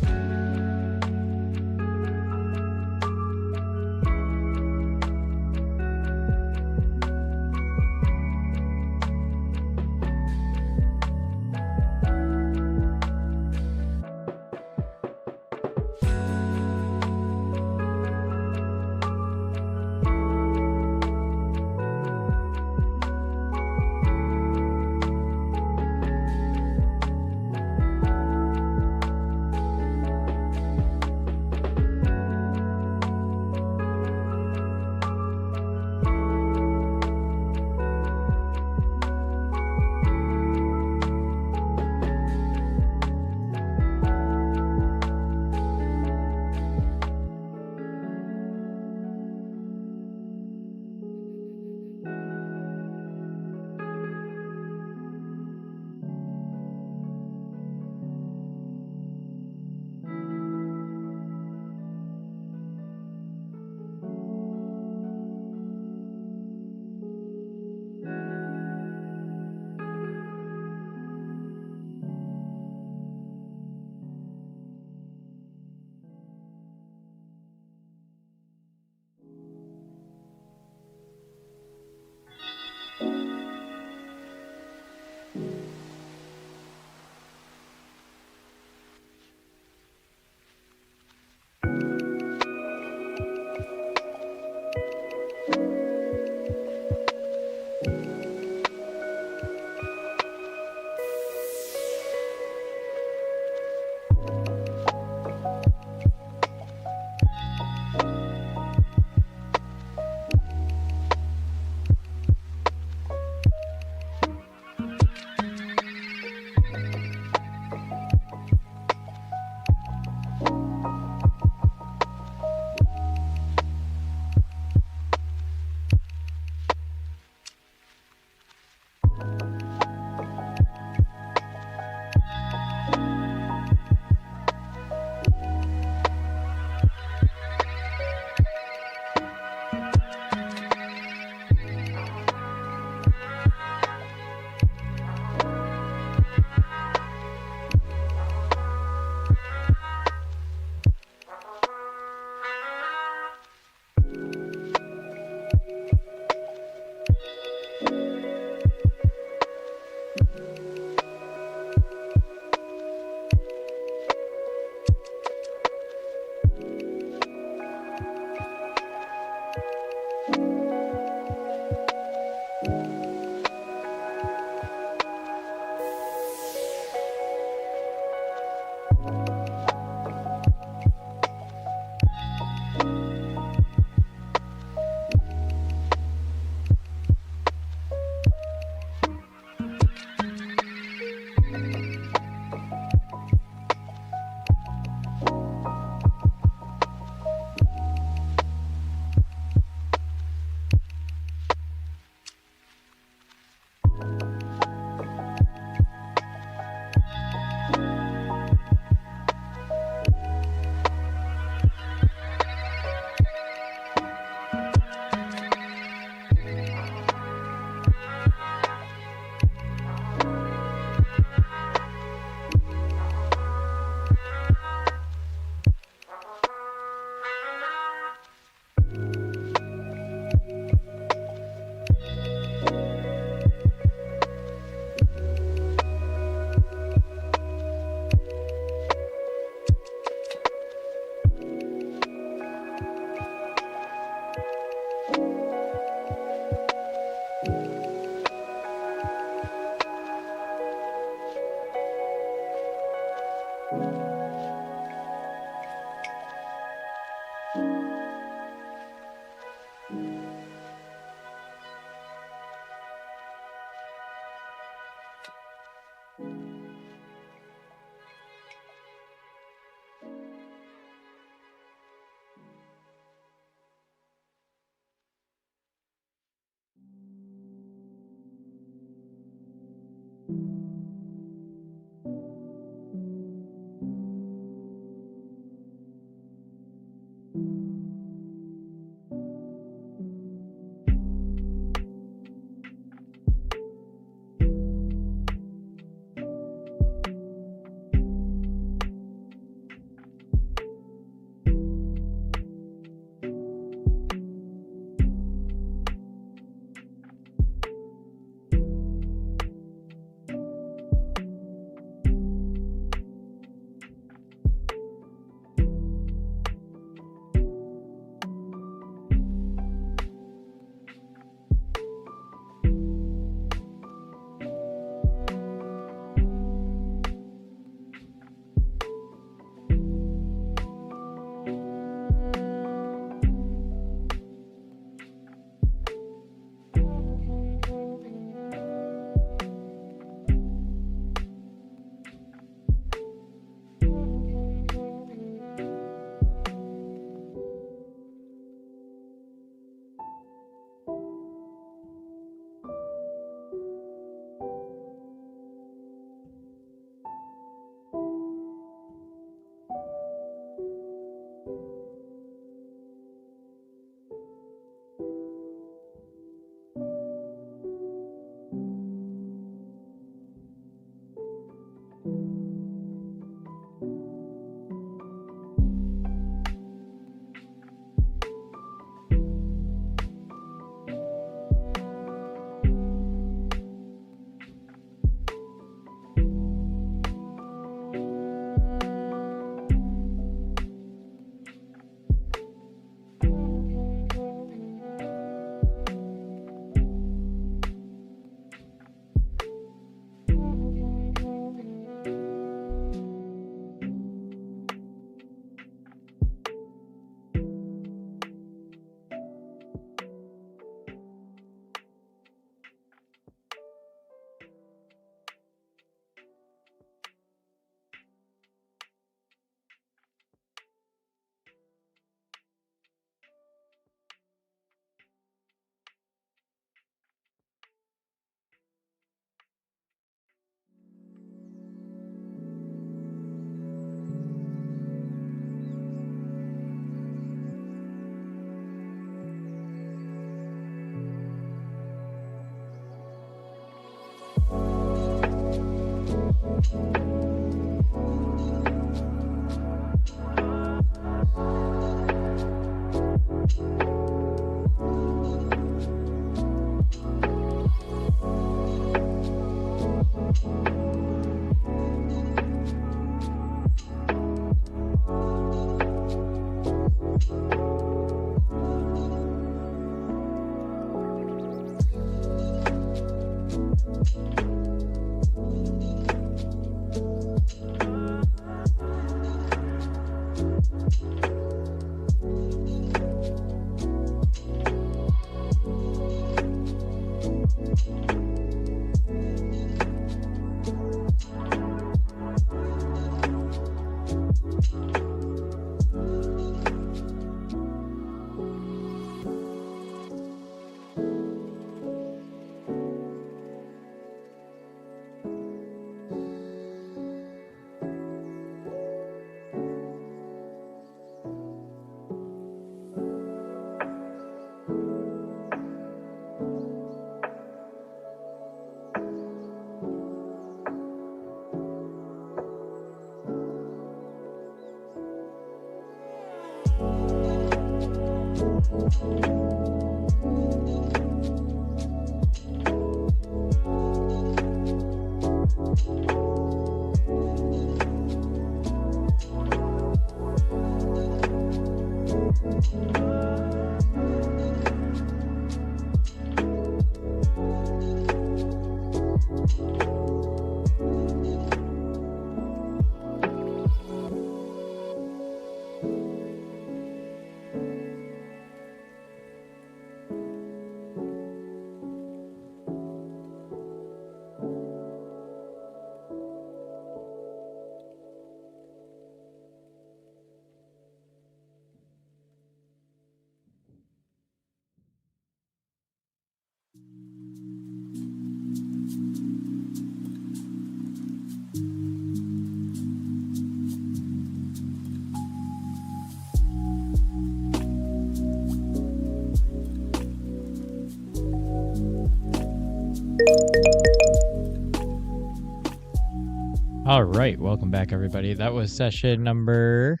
All right, welcome back, everybody. That was session number.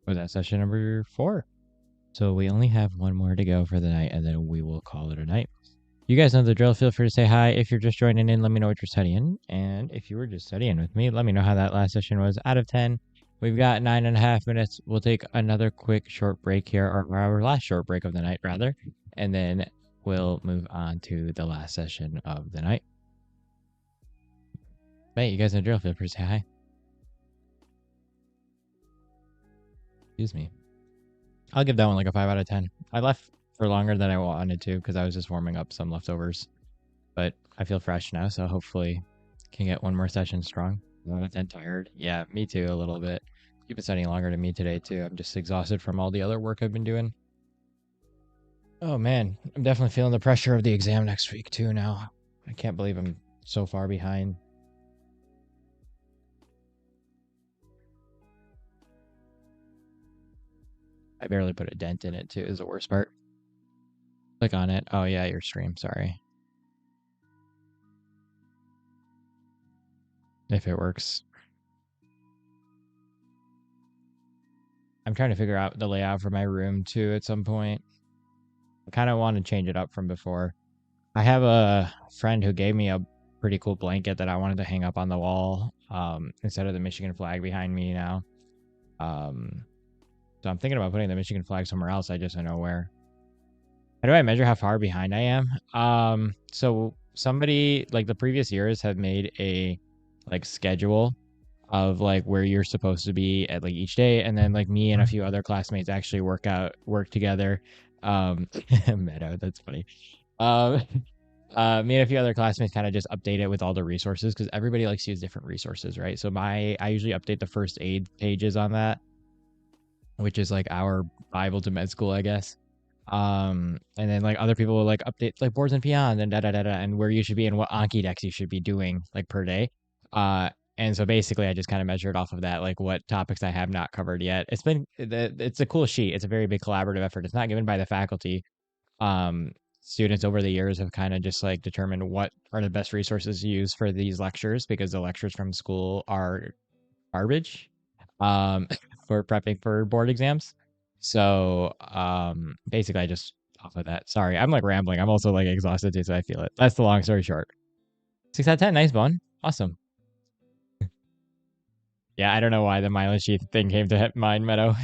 Was that session number 4? So we only have one more to go for the night, and then we will call it a night. You guys know the drill. Feel free to say hi. If you're just joining in, let me know what you're studying. And if you were just studying with me, let me know how that last session was out of 10. We've got 9.5 minutes. We'll take another quick short break here, or our last short break of the night, rather. And then we'll move on to the last session of the night. Hey, you guys know the drill. Feel free to say hi. Excuse me. I'll give that one like a 5 out of 10. I left for longer than I wanted to because I was just warming up some leftovers. But I feel fresh now, so hopefully can get one more session strong. I'm tired. Yeah, me too, a little bit. You've been studying longer than me today, too. I'm just exhausted from all the other work I've been doing. Oh, man. I'm definitely feeling the pressure of the exam next week, too, now. I can't believe I'm so far behind. I barely put a dent in it, too, is the worst part. Click on it. Oh, yeah, your stream. Sorry. If it works. I'm trying to figure out the layout for my room, too, at some point. I kind of want to change it up from before. I have a friend who gave me a pretty cool blanket that I wanted to hang up on the wall instead of the Michigan flag behind me now. So I'm thinking about putting the Michigan flag somewhere else. I just don't know where. How do I measure how far behind I am? So somebody like the previous years have made a like schedule of like where you're supposed to be at like each day, and then like me and a few other classmates actually work together. Meadow, that's funny. Me and a few other classmates kind of just update it with all the resources because everybody likes to use different resources, right? So I usually update the first aid pages on that, which is like our Bible to med school, I guess. And then like other people will like update like boards and beyond and and where you should be and what Anki decks you should be doing like per day. And so basically I just kind of measured off of that, like what topics I have not covered yet. It's a cool sheet. It's a very big collaborative effort. It's not given by the faculty. students over the years have kind of just like determined what are the best resources to use for these lectures because the lectures from school are garbage um, for prepping for board exams. So basically, I just off of that. Sorry, I'm like rambling. I'm also like exhausted too, so I feel it. That's the long story short. 6 out of 10, nice bone, awesome. Yeah, I don't know why the myelin sheath thing came to mind, Meadow.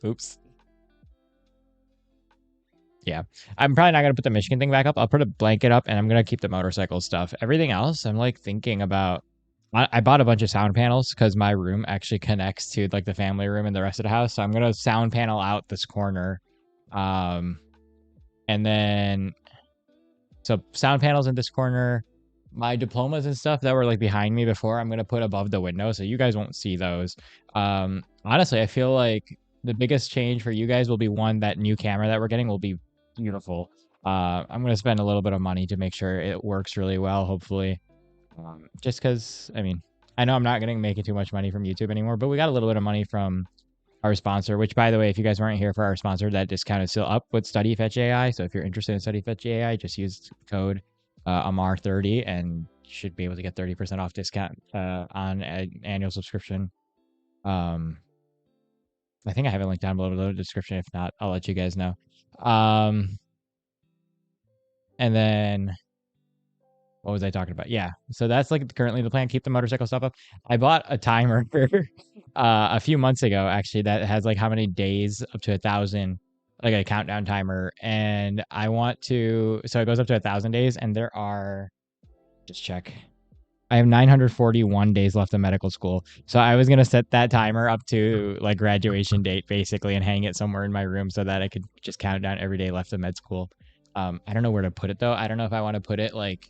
Oops. Yeah, I'm probably not gonna put the Michigan thing back up. I'll put a blanket up, and I'm gonna keep the motorcycle stuff. Everything else, I'm like thinking about. I bought a bunch of sound panels because my room actually connects to like the family room and the rest of the house. So I'm gonna sound panel out this corner, um, and then so sound panels in this corner. My diplomas and stuff that were like behind me before, I'm gonna put above the window so you guys won't see those. Honestly, I feel like the biggest change for you guys will be one that new camera that we're getting will be beautiful. I'm gonna spend a little bit of money to make sure it works really well, hopefully. Just because, I mean, I know I'm not gonna make too much money from YouTube anymore, but we got a little bit of money from our sponsor, which by the way, if you guys weren't here for our sponsor, that discount is still up with Study Fetch AI. So if you're interested in Study Fetch AI, just use code AMAR30 and you should be able to get 30% off discount on an annual subscription. I think I have a link down below in the description. If not, I'll let you guys know. And then what was I talking about? Yeah. So that's like currently the plan. Keep the motorcycle stuff up. I bought a timer a few months ago, actually, that has like how many days up to 1,000, like a countdown timer. And I want to, so it goes up to 1,000 days, and there are, just check. I have 941 days left of medical school. So I was gonna set that timer up to like graduation date basically and hang it somewhere in my room so that I could just count it down every day left of med school. I don't know where to put it though. I don't know if I want to put it like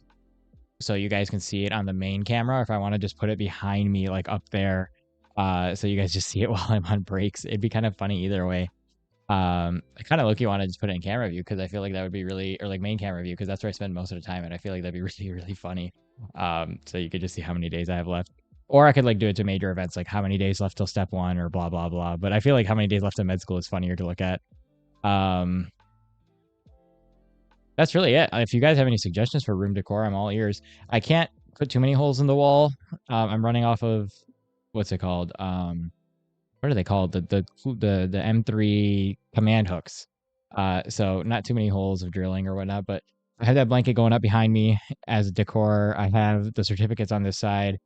so you guys can see it on the main camera, or if I want to just put it behind me, like up there, so you guys just see it while I'm on breaks. It'd be kind of funny either way. I kind of look you want to just put it in camera view because I feel like that would be really, or like main camera view because that's where I spend most of the time, and I feel like that'd be really, really funny. So you could just see how many days I have left, or I could like do it to major events, like how many days left till step one, or blah blah blah. But I feel like how many days left in med school is funnier to look at. Um, that's really it. If you guys have any suggestions for room decor, I'm all ears. I can't put too many holes in the wall. I'm running off of what's it called? What are they called? The M3 command hooks. So not too many holes of drilling or whatnot, but I have that blanket going up behind me as decor. I have the certificates on this side.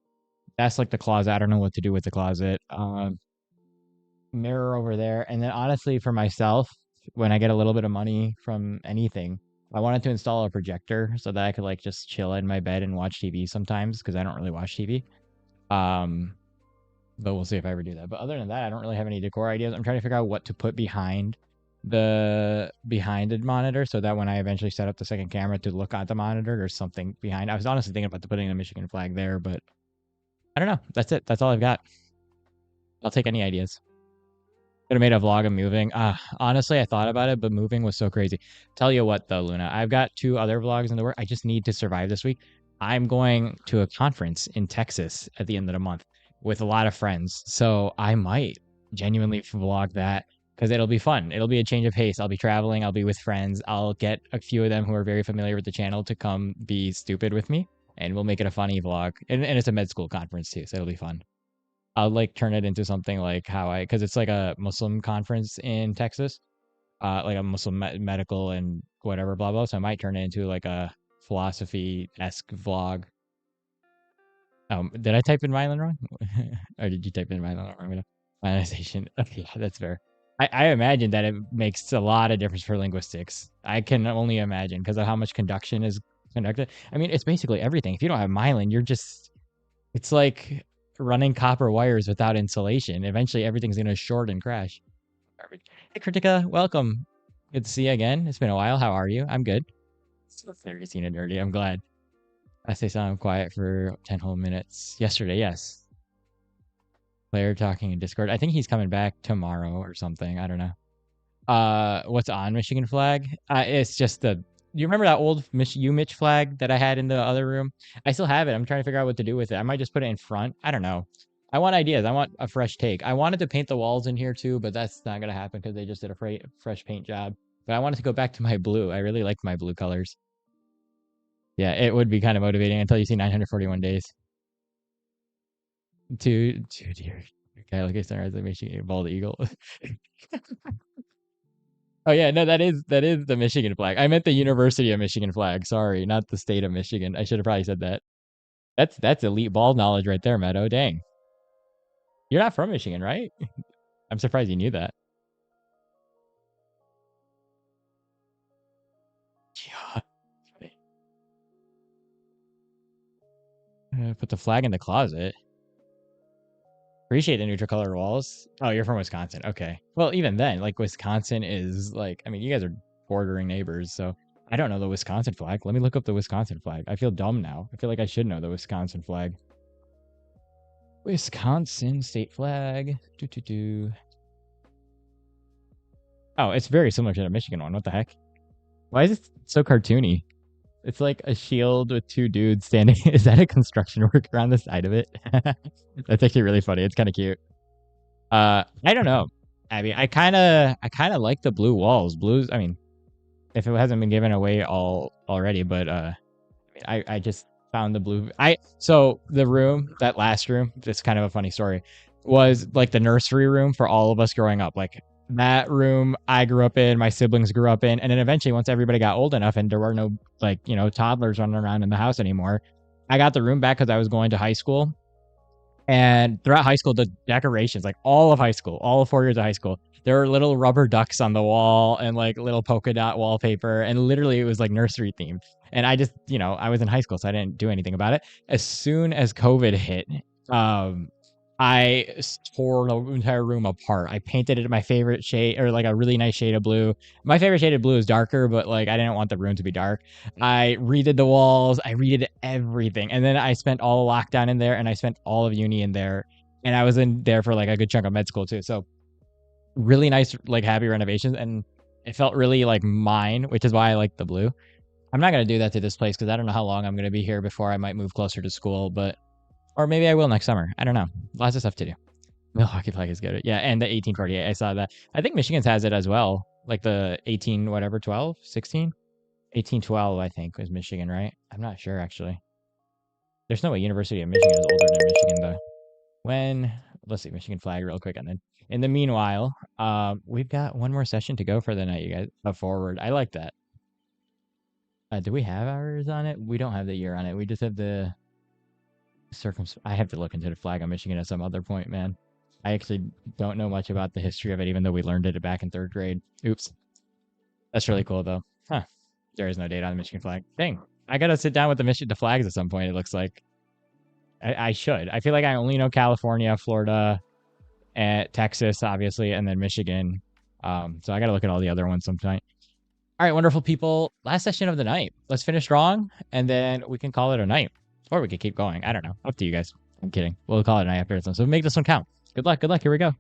That's like the closet. I don't know what to do with the closet. Mirror over there. And then honestly, for myself, when I get a little bit of money from anything, I wanted to install a projector so that I could like just chill in my bed and watch TV sometimes because I don't really watch TV. Um, but we'll see if I ever do that. But other than that, I don't really have any decor ideas. I'm trying to figure out what to put behind the monitor so that when I eventually set up the second camera to look at the monitor, there's something behind. I was honestly thinking about putting a Michigan flag there, but I don't know. That's it. That's all I've got. I'll take any ideas. Could have made a vlog of moving. Honestly, I thought about it, but moving was so crazy. Tell you what, though, Luna, I've got 2 other vlogs in the work. I just need to survive this week. I'm going to a conference in Texas at the end of the month with a lot of friends, so I might genuinely vlog that because it'll be fun. It'll be a change of pace. I'll be traveling. I'll be with friends. I'll get a few of them who are very familiar with the channel to come be stupid with me, and we'll make it a funny vlog. And it's a med school conference too, so it'll be fun. I'll like turn it into something like how because it's like a Muslim conference in Texas, like a Muslim medical and whatever, blah, blah. So I might turn it into like a philosophy-esque vlog. Did I type in violin wrong? Or did you type in violin wrong? Ionization. Okay, yeah, that's fair. I imagine that it makes a lot of difference for linguistics. I can only imagine because of how much conduction is conducted. I mean, it's basically everything. If you don't have myelin, it's like running copper wires without insulation. Eventually, everything's going to short and crash. Garbage. Hey, Kritika, welcome. Good to see you again. It's been a while. How are you? I'm good. So very seen it nerdy. I'm glad. I say something quiet for 10 whole minutes. Yesterday, yes. Player talking in Discord. I think he's coming back tomorrow or something. I don't know. What's on Michigan flag? It's just the. You remember that old Mitch flag that I had in the other room? I still have it. I'm trying to figure out what to do with it. I might just put it in front. I don't know. I want ideas. I want a fresh take. I wanted to paint the walls in here too, but that's not gonna happen because they just did a fresh paint job. But I wanted to go back to my blue. I really liked my blue colors. Yeah, it would be kind of motivating until you see 941 days. Two deer. Okay, like I said, the Michigan bald eagle. Oh yeah, no, that is the Michigan flag. I meant the University of Michigan flag. Sorry, not the state of Michigan. I should have probably said that. That's elite ball knowledge right there, Meadow. Dang. You're not from Michigan, right? I'm surprised you knew that. Yeah. Put the flag in the closet. Appreciate the neutral color walls. Oh, you're from Wisconsin. Okay. Well, even then, like Wisconsin is like, I mean, you guys are bordering neighbors, so I don't know the Wisconsin flag. Let me look up the Wisconsin flag. I feel dumb now. I feel like I should know the Wisconsin flag. Wisconsin state flag. Do. Oh, it's very similar to the Michigan one. What the heck? Why is it so cartoony? It's like a shield with two dudes standing. Is that a construction worker on the side of it? That's actually really funny. It's kind of cute. I don't know. I mean, I kind of like the blue walls. Blues. I mean, if it hasn't been given away already, but I just found the blue. So the room, that last room, it's kind of a funny story, was like the nursery room for all of us growing up. Like that room I grew up in, my siblings grew up in, and then eventually once everybody got old enough and there were no like, toddlers running around in the house anymore, I got the room back because I was going to high school. And throughout high school, the decorations, like all of high school, all 4 years of high school, there were little rubber ducks on the wall and like little polka dot wallpaper. And literally it was like nursery themed. And I just, I was in high school, so I didn't do anything about it. As soon as COVID hit, um, tore the entire room apart. I painted it my favorite shade, or like a really nice shade of blue. My favorite shade of blue is darker, but like I didn't want the room to be dark. I redid the walls. I redid everything. And then I spent all the lockdown in there and I spent all of uni in there. And I was in there for like a good chunk of med school too. So really nice, like happy renovations. And it felt really like mine, which is why I like the blue. I'm not going to do that to this place because I don't know how long I'm going to be here before I might move closer to school, or maybe I will next summer. I don't know. Lots of stuff to do. Milwaukee flag is good. Yeah, and the 1848. I saw that. I think Michigan's has it as well. Like the 18 whatever, 12, 16? 1812, I think, was Michigan, right? I'm not sure, actually. There's no way University of Michigan is older than Michigan, though. Let's see, Michigan flag real quick. And then in the meanwhile, we've got one more session to go for the night, you guys. Forward. I like that. Do we have hours on it? We don't have the year on it. We just have the I have to look into the flag on Michigan at some other point, man. I actually don't know much about the history of it, even though we learned it back in 3rd grade. Oops. That's really cool, though. Huh. There is no date on the Michigan flag. Dang. I gotta sit down with the flags at some point, it looks like. I should. I feel like I only know California, Florida, and Texas, obviously, and then Michigan. So I gotta look at all the other ones sometime. All right, wonderful people. Last session of the night. Let's finish strong, and then we can call it a night. Or we could keep going. I don't know. Up to you guys. I'm kidding. We'll call it a night after this one. So make this one count. Good luck. Good luck. Here we go.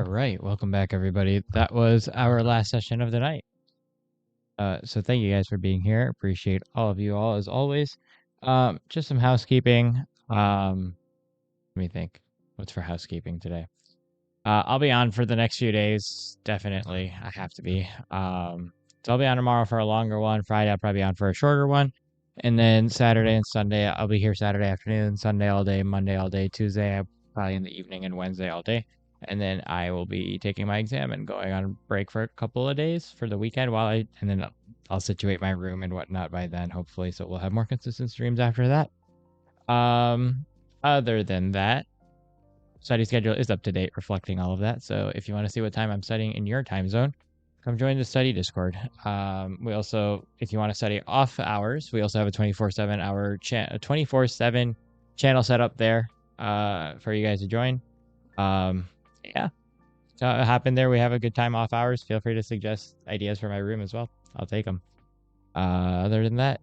All right, welcome back, everybody. That was our last session of the night. So thank you guys for being here. Appreciate all of you all as always. Just some housekeeping. Let me think. What's for housekeeping today? I'll be on for the next few days. Definitely, I have to be. So I'll be on tomorrow for a longer one. Friday, I'll probably be on for a shorter one. And then Saturday and Sunday, I'll be here Saturday afternoon, Sunday all day, Monday all day, Tuesday, probably in the evening, and Wednesday all day. And then I will be taking my exam and going on break for a couple of days for the weekend and then I'll situate my room and whatnot by then, hopefully. So we'll have more consistent streams after that. Other than that, study schedule is up to date, reflecting all of that. So if you want to see what time I'm studying in your time zone, come join the study Discord. We also, if you want to study off hours, we also have a 24/7 channel set up there for you guys to join. Yeah, so it happened there. We have a good time off hours. Feel free to suggest ideas for my room as well. I'll take them. Other than that,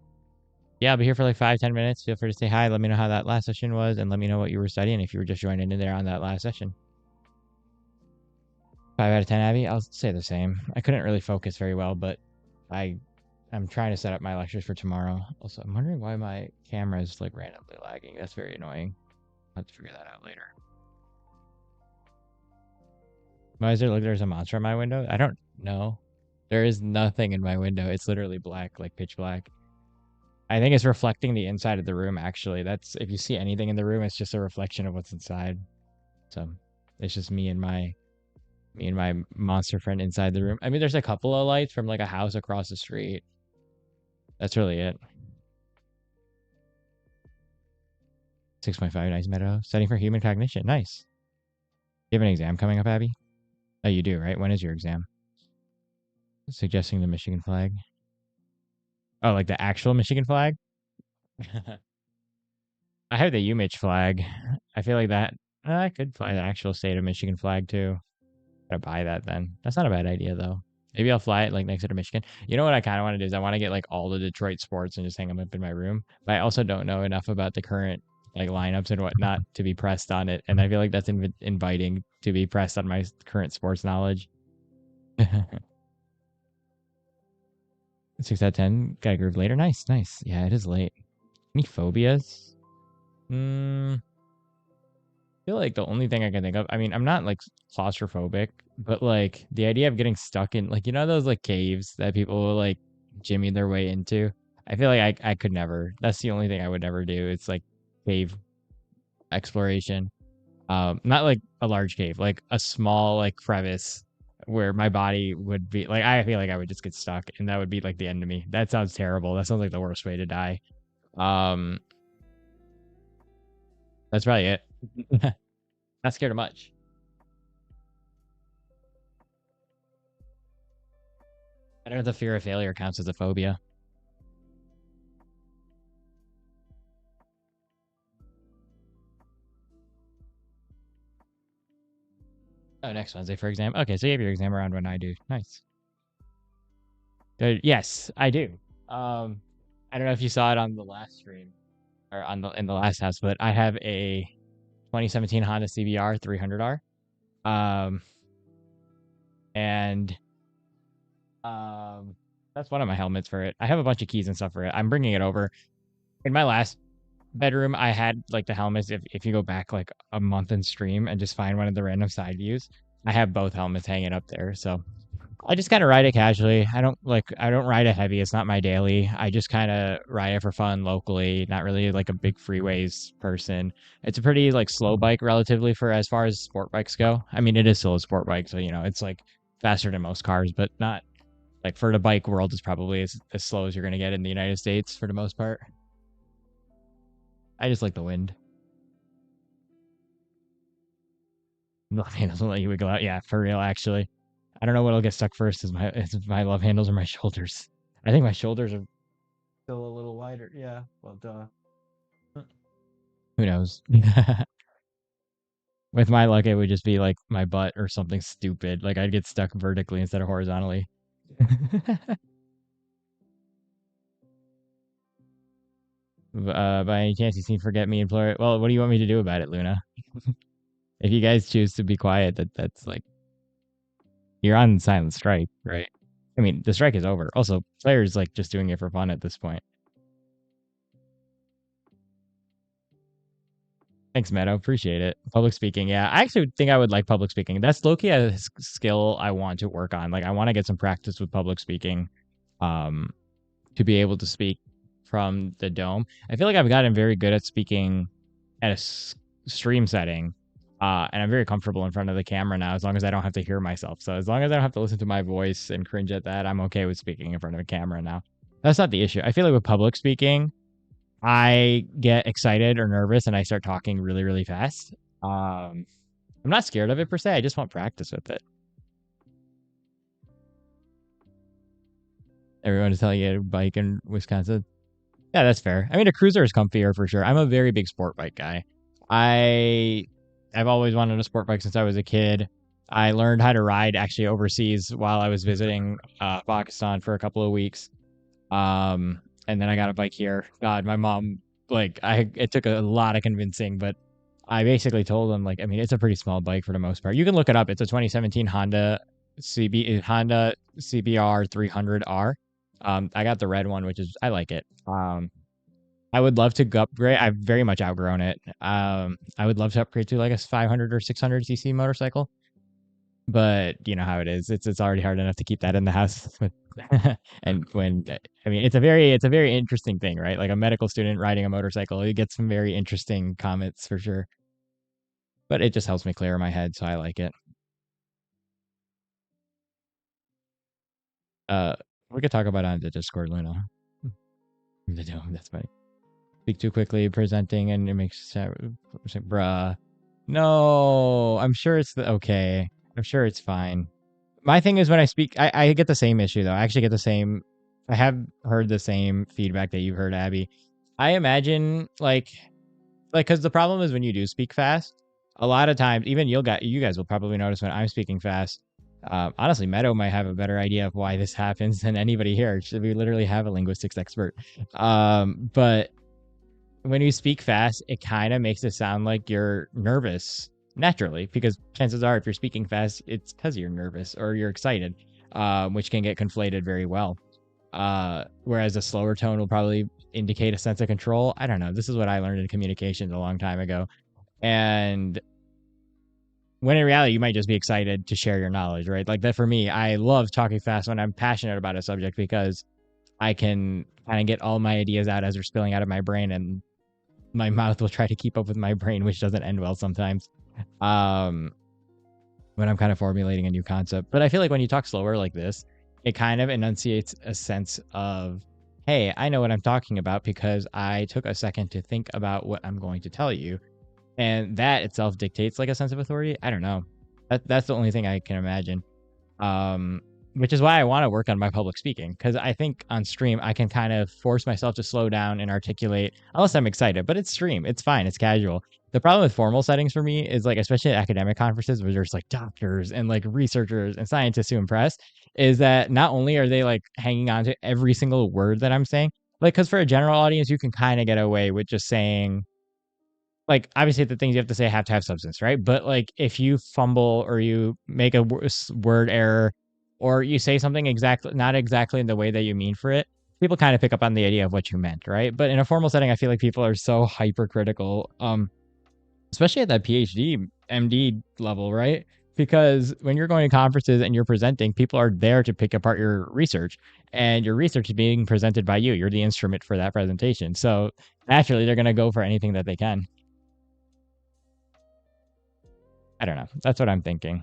yeah, I'll be here for like 5-10 minutes. Feel free to say hi. Let me know how that last session was, and let me know what you were studying if you were just joining in there on that last session. 5 out of 10, Abby. I'll say the same. I couldn't really focus very well, but I'm trying to set up my lectures for tomorrow. Also, I'm wondering why my camera is like randomly lagging. That's very annoying. I'll have to figure that out later. Why is there like there's a monster in my window? I don't know. There is nothing in my window. It's literally black, like pitch black. I think it's reflecting the inside of the room, actually. That's if you see anything in the room, it's just a reflection of what's inside. So it's just me and my monster friend inside the room. I mean, there's a couple of lights from like a house across the street. That's really it. 6.5, nice Meadow. Studying for human cognition. Nice. You have an exam coming up, Abby? Oh, you do, right? When is your exam? Suggesting the Michigan flag. Oh, like the actual Michigan flag? I have the UMich flag. I feel like that I could fly the actual state of Michigan flag too. Gotta buy that then. That's not a bad idea though. Maybe I'll fly it like next to Michigan. You know what I kind of want to do is I want to get like all the Detroit sports and just hang them up in my room. But I also don't know enough about the current like lineups and whatnot to be pressed on it. And I feel like that's inviting to be pressed on my current sports knowledge. 6 out of 10. Got a groove later. Nice, nice. Yeah, it is late. Any phobias? Feel like the only thing I can think of, I mean, I'm not like claustrophobic, but like the idea of getting stuck in like those like caves that people will like jimmy their way into. I feel like I could never. That's the only thing I would never do. It's like cave exploration. Not like a large cave, like a small like crevice where my body would be like I feel like I would just get stuck and that would be like the end of me. That sounds terrible. That sounds like the worst way to die. Um that's probably it. Not scared of much. I don't know if the fear of failure counts as a phobia. Oh, next Wednesday for exam. Okay, so you have your exam around when I do. Nice. Good. Yes, I do. I don't know if you saw it on the last stream or in the last house, but I have a 2017 Honda CBR 300R. And that's one of my helmets for it. I have a bunch of keys and stuff for it. I'm bringing it over. In my last bedroom, I had like the helmets. If you go back like a month in stream and just find one of the random side views, I have both helmets hanging up there. So I just kind of ride it casually. I don't ride it heavy. It's not my daily. I just kind of ride it for fun locally. Not really like a big freeways person. It's a pretty like slow bike relatively for as far as sport bikes go. I mean, it is still a sport bike, so it's like faster than most cars, but not like for the bike world is probably as slow as you're gonna get in the United States for the most part. I just like the wind. Love handles will let you wiggle out. Yeah, for real, actually. I don't know what'll get stuck first is my love handles or my shoulders. I think my shoulders are still a little wider. Yeah. Well, duh. Who knows? With my luck, it would just be like my butt or something stupid. Like I'd get stuck vertically instead of horizontally. By any chance you seem to forget me and Flora? Well, what do you want me to do about it, Luna? If you guys choose to be quiet, that's like You're on silent strike, right? I mean, the strike is over. Also, players like just doing it for fun at this point. Thanks, Meadow. Appreciate it. Public speaking. Yeah, I actually think I would like public speaking. That's low-key a skill I want to work on. Like, I want to get some practice with public speaking, um, to be able to speak from the dome. I feel like I've gotten very good at speaking at a stream setting, and I'm very comfortable in front of the camera now, as long as I don't have to hear myself. So as long as I don't have to listen to my voice and cringe at that, I'm okay with speaking in front of a camera now. That's not the issue. I feel like with public speaking, I get excited or nervous and I start talking really, really fast. Um, I'm not scared of it per se. I just want practice with it. Everyone is telling you to bike in Wisconsin. Yeah, that's fair. I mean, a cruiser is comfier for sure. I'm a very big sport bike guy. I I've always wanted a sport bike since I was a kid. I learned how to ride actually overseas while I was visiting Pakistan for a couple of weeks. And then I got a bike here. God, my mom, like, it took a lot of convincing, but I basically told them, like, I mean, it's a pretty small bike for the most part. You can look it up. It's a 2017 Honda CBR 300R. I got the red one, which is I like it. I would love to upgrade. I've very much outgrown it. I would love to upgrade to like a 500 or 600 cc motorcycle, but you know how it is. It's already hard enough to keep that in the house. And when I mean, it's a very interesting thing, right? Like a medical student riding a motorcycle, you get some very interesting comments for sure. But it just helps me clear my head, so I like it. Uh, we could talk about it on the Discord, Luna. The dome. That's funny. Speak too quickly, presenting, and it makes bruh. No, I'm sure it's okay. I'm sure it's fine. My thing is when I speak, I get the same issue though. I actually get the same. I have heard the same feedback that you've heard, Abby. I imagine like because the problem is when you do speak fast, a lot of times, even you guys will probably notice when I'm speaking fast. Honestly, Meadow might have a better idea of why this happens than anybody here. We literally have a linguistics expert. But when you speak fast, it kind of makes it sound like you're nervous naturally, because chances are, if you're speaking fast, it's because you're nervous or you're excited, which can get conflated very well. Whereas a slower tone will probably indicate a sense of control. I don't know. This is what I learned in communications a long time ago. And when in reality, you might just be excited to share your knowledge, right? Like that for me, I love talking fast when I'm passionate about a subject because I can kind of get all my ideas out as they're spilling out of my brain, and my mouth will try to keep up with my brain, which doesn't end well sometimes. Um, when I'm kind of formulating a new concept. But I feel like when you talk slower like this, it kind of enunciates a sense of, hey, I know what I'm talking about because I took a second to think about what I'm going to tell you. And that itself dictates like a sense of authority. I don't know. That's the only thing I can imagine. Um, which is why I want to work on my public speaking, because I think on stream I can kind of force myself to slow down and articulate unless I'm excited. But it's stream, it's fine, it's casual. The problem with formal settings for me is like, especially at academic conferences where there's like doctors and like researchers and scientists to impress, is that not only are they like hanging on to every single word that I'm saying, like, because for a general audience, you can kind of get away with just saying, like, obviously the things you have to say have to have substance, right? But like if you fumble or you make a word error or you say something exactly not exactly in the way that you mean for it, people kind of pick up on the idea of what you meant, right? But in a formal setting, I feel like people are so hypercritical, especially at that PhD, MD level, right? Because when you're going to conferences and you're presenting, people are there to pick apart your research, and your research is being presented by you. You're the instrument for that presentation. So naturally, they're going to go for anything that they can. I don't know. That's what I'm thinking.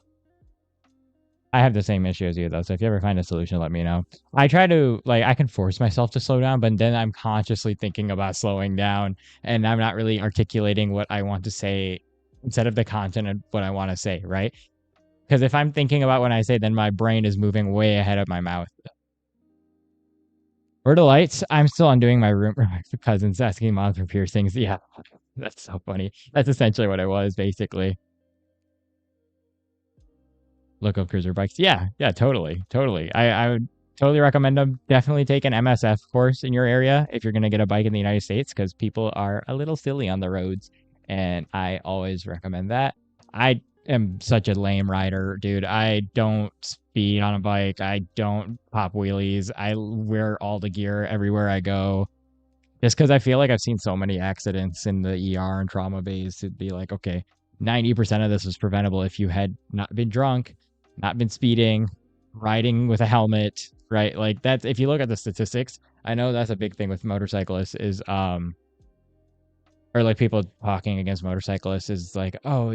I have the same issue as you though. So if you ever find a solution, let me know. I try to like I can force myself to slow down, but then I'm consciously thinking about slowing down and I'm not really articulating what I want to say instead of the content of what I want to say, right? Because if I'm thinking about what I say, then my brain is moving way ahead of my mouth. Where the lights? I'm still undoing my room. My cousin's asking mom for piercings. Yeah, that's so funny. That's essentially what it was, basically. Local cruiser bikes. Yeah, yeah, totally, totally. I would totally recommend them. Definitely take an MSF course in your area if you're gonna get a bike in the United States, because people are a little silly on the roads, and I always recommend that. I am such a lame rider, dude. I don't. speed on a bike. I don't pop wheelies. I wear all the gear everywhere I go. Just because I feel like I've seen so many accidents in the ER and trauma bays to be like, okay, 90% of this was preventable if you had not been drunk, not been speeding, riding with a helmet, right? Like that's if you look at the statistics, I know that's a big thing with motorcyclists is or like people talking against motorcyclists is like, oh,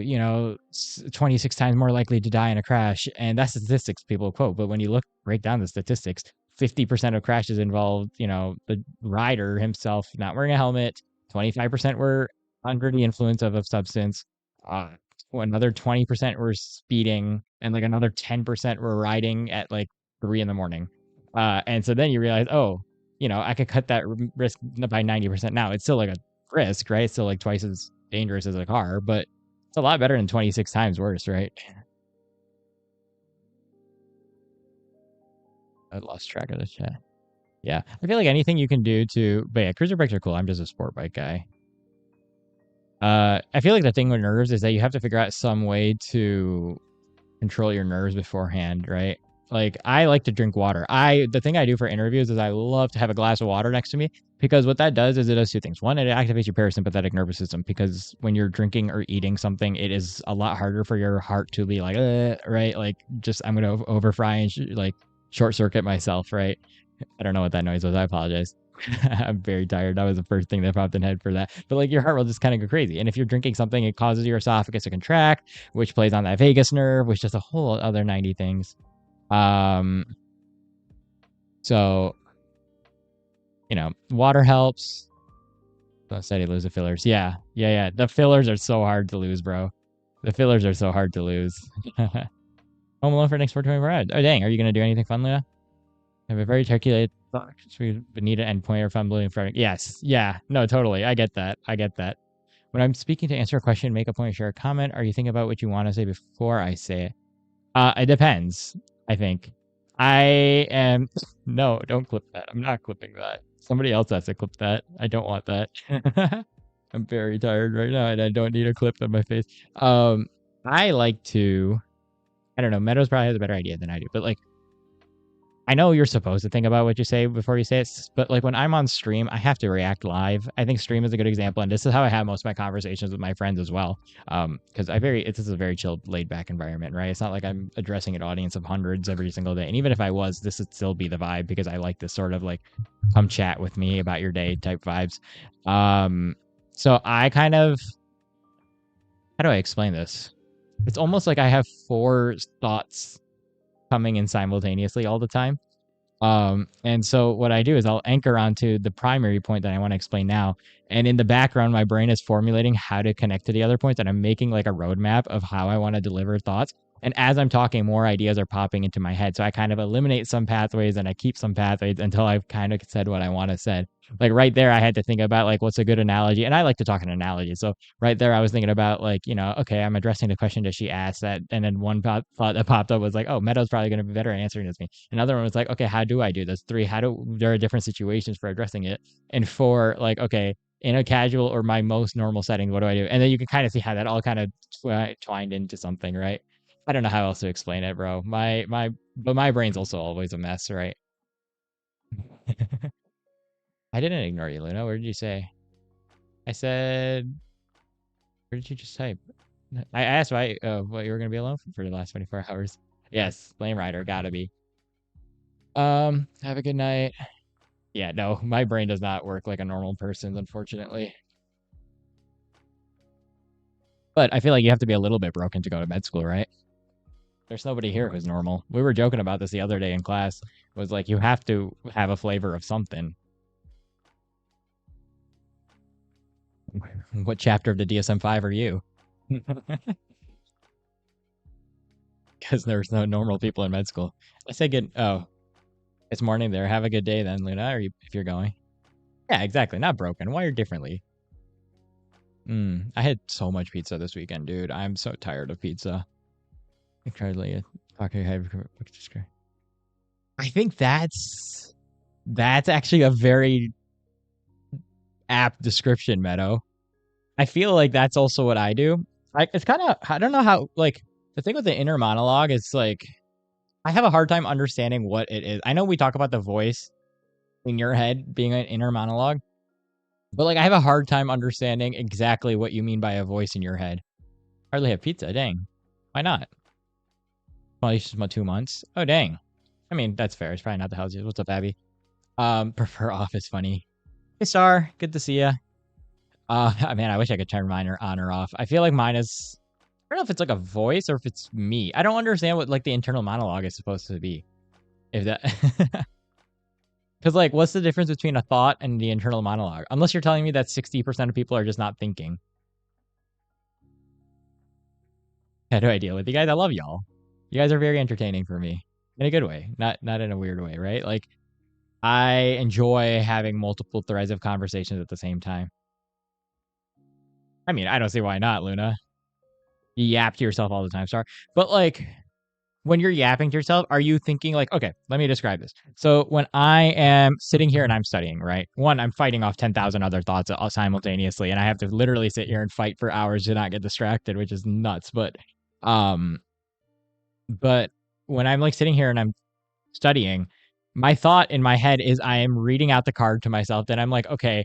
26 times more likely to die in a crash. And that's statistics people quote. But when you break down the statistics, 50% of crashes involved, the rider himself not wearing a helmet, 25% were under the influence of a substance, uh, another 20% were speeding, and like another 10% were riding at like 3 in the morning. And so then you realize, oh, I could cut that risk by 90% now. It's still like a risk, right? It's still like twice as dangerous as a car, but it's a lot better than 26 times worse, right? I lost track of the chat. Yeah, I feel like anything you can do to, but yeah, cruiser bikes are cool. I'm just a sport bike guy. I feel like the thing with nerves is that you have to figure out some way to control your nerves beforehand, right? Like I like to drink water. The thing I do for interviews is I love to have a glass of water next to me because what that does is it does two things. One, it activates your parasympathetic nervous system because when you're drinking or eating something, it is a lot harder for your heart to be like, right? Like just I'm gonna over fry and like short circuit myself, right? I don't know what that noise was. I apologize. I'm very tired. That was the first thing that popped in head for that. But like your heart will just kind of go crazy. And if you're drinking something, it causes your esophagus to contract, which plays on that vagus nerve, which does a whole other 90 things. Um, so water helps. Don't say lose the fillers. Yeah. The fillers are so hard to lose, bro. The fillers are so hard to lose. Home alone for the next 424 hours. Oh dang, are you gonna do anything fun, Leah? I have a very articulated thought. We need an endpoint or fumbling in front. Yes. Yeah. No, totally. I get that. When I'm speaking to answer a question, make a point, share a comment. Are you thinking about what you want to say before I say it? It depends, I think. I am no, don't clip that. I'm not clipping that. Somebody else has to clip that. I don't want that. I'm very tired right now and I don't need a clip on my face. I like to I don't know, Meadows probably has a better idea than I do, but like I know you're supposed to think about what you say before you say it, but like when I'm on stream, I have to react live. I think stream is a good example, and this is how I have most of my conversations with my friends as well. Because this is a very chilled, laid back environment, right? It's not like I'm addressing an audience of hundreds every single day, and even if I was, this would still be the vibe because I like this sort of like come chat with me about your day type vibes. So I kind of how do I explain this? It's almost like I have four thoughts coming in simultaneously all the time. And so what I do is I'll anchor onto the primary point that I want to explain now. And in the background, my brain is formulating how to connect to the other points. And I'm making like a roadmap of how I want to deliver thoughts. And as I'm talking, more ideas are popping into my head. So I kind of eliminate some pathways and I keep some pathways until I've kind of said what I want to say. Like right there, I had to think about like what's a good analogy. And I like to talk in analogies. So right there, I was thinking about like, okay, I'm addressing the question that she asked that. And then one thought that popped up was like, oh, Meadows probably going to be better at answering this than me. Another one was like, okay, how do I do this? 3, there are different situations for addressing it. And 4, like, okay, in a casual or my most normal setting, what do I do? And then you can kind of see how that all kind of twined into something, right? I don't know how else to explain it, bro. But my brain's also always a mess, right? I didn't ignore you, Luna. What did you say? I said, where did you just type? I asked why, what you were gonna be alone for the last 24 hours. Yes, Flame Rider, gotta be. Have a good night. Yeah, no, my brain does not work like a normal person's, unfortunately. But I feel like you have to be a little bit broken to go to med school, right? There's nobody here who's normal. We were joking about this the other day in class. Was like you have to have a flavor of something. What chapter of the DSM-5 are you? Because there's no normal people in med school. I say good. Oh, it's morning there. Have a good day then, Luna. Or if you're going. Yeah, exactly. Not broken. Wired differently. I had so much pizza this weekend, dude. I'm so tired of pizza. Incredibly, I think that's actually a very apt description, Meadow. I feel like that's also what I do. Like it's kind of I don't know how like the thing with the inner monologue is like I have a hard time understanding what it is. I know we talk about the voice in your head being an inner monologue, but like I have a hard time understanding exactly what you mean by a voice in your head. Hardly have pizza. Dang. Why not? Well, it's just about 2 months. Oh, dang. I mean, that's fair. It's probably not the healthiest. What's up, Abby? Prefer off is funny. Hey, Star. Good to see ya. Man, I wish I could turn mine on or off. I feel like mine is. I don't know if it's like a voice or if it's me. I don't understand what like the internal monologue is supposed to be. If that, because like, what's the difference between a thought and the internal monologue? Unless you're telling me that 60% of people are just not thinking. How do I deal with you guys? I love y'all. You guys are very entertaining for me in a good way, not in a weird way, right? Like I enjoy having multiple threads of conversations at the same time. I mean, I don't see why not, Luna. You yap to yourself all the time, sorry. But like when you're yapping to yourself, are you thinking like, okay, let me describe this. So when I am sitting here and I'm studying, right? One, I'm fighting off 10,000 other thoughts simultaneously, and I have to literally sit here and fight for hours to not get distracted, which is nuts. Um, but when I'm like sitting here and I'm studying, my thought in my head is I am reading out the card to myself. Then I'm like, okay,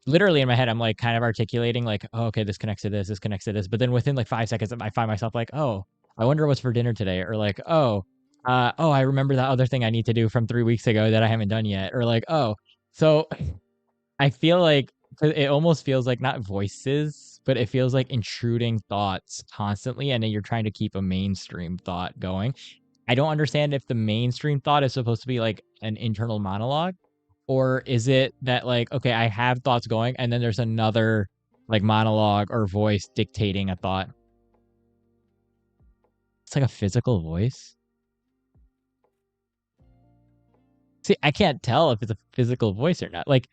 literally in my head, I'm like kind of articulating like, oh, okay, this connects to this connects to this. But then within like 5 seconds, I find myself like, oh, I wonder what's for dinner today, or like, oh, I remember that other thing I need to do from 3 weeks ago that I haven't done yet, or like, oh, so I feel like it almost feels like not voices, but it feels like intruding thoughts constantly, and then you're trying to keep a mainstream thought going. I don't understand if the mainstream thought is supposed to be like an internal monologue, or is it that like, okay, I have thoughts going and then there's another like monologue or voice dictating a thought. It's like a physical voice. See, I can't tell if it's a physical voice or not. Like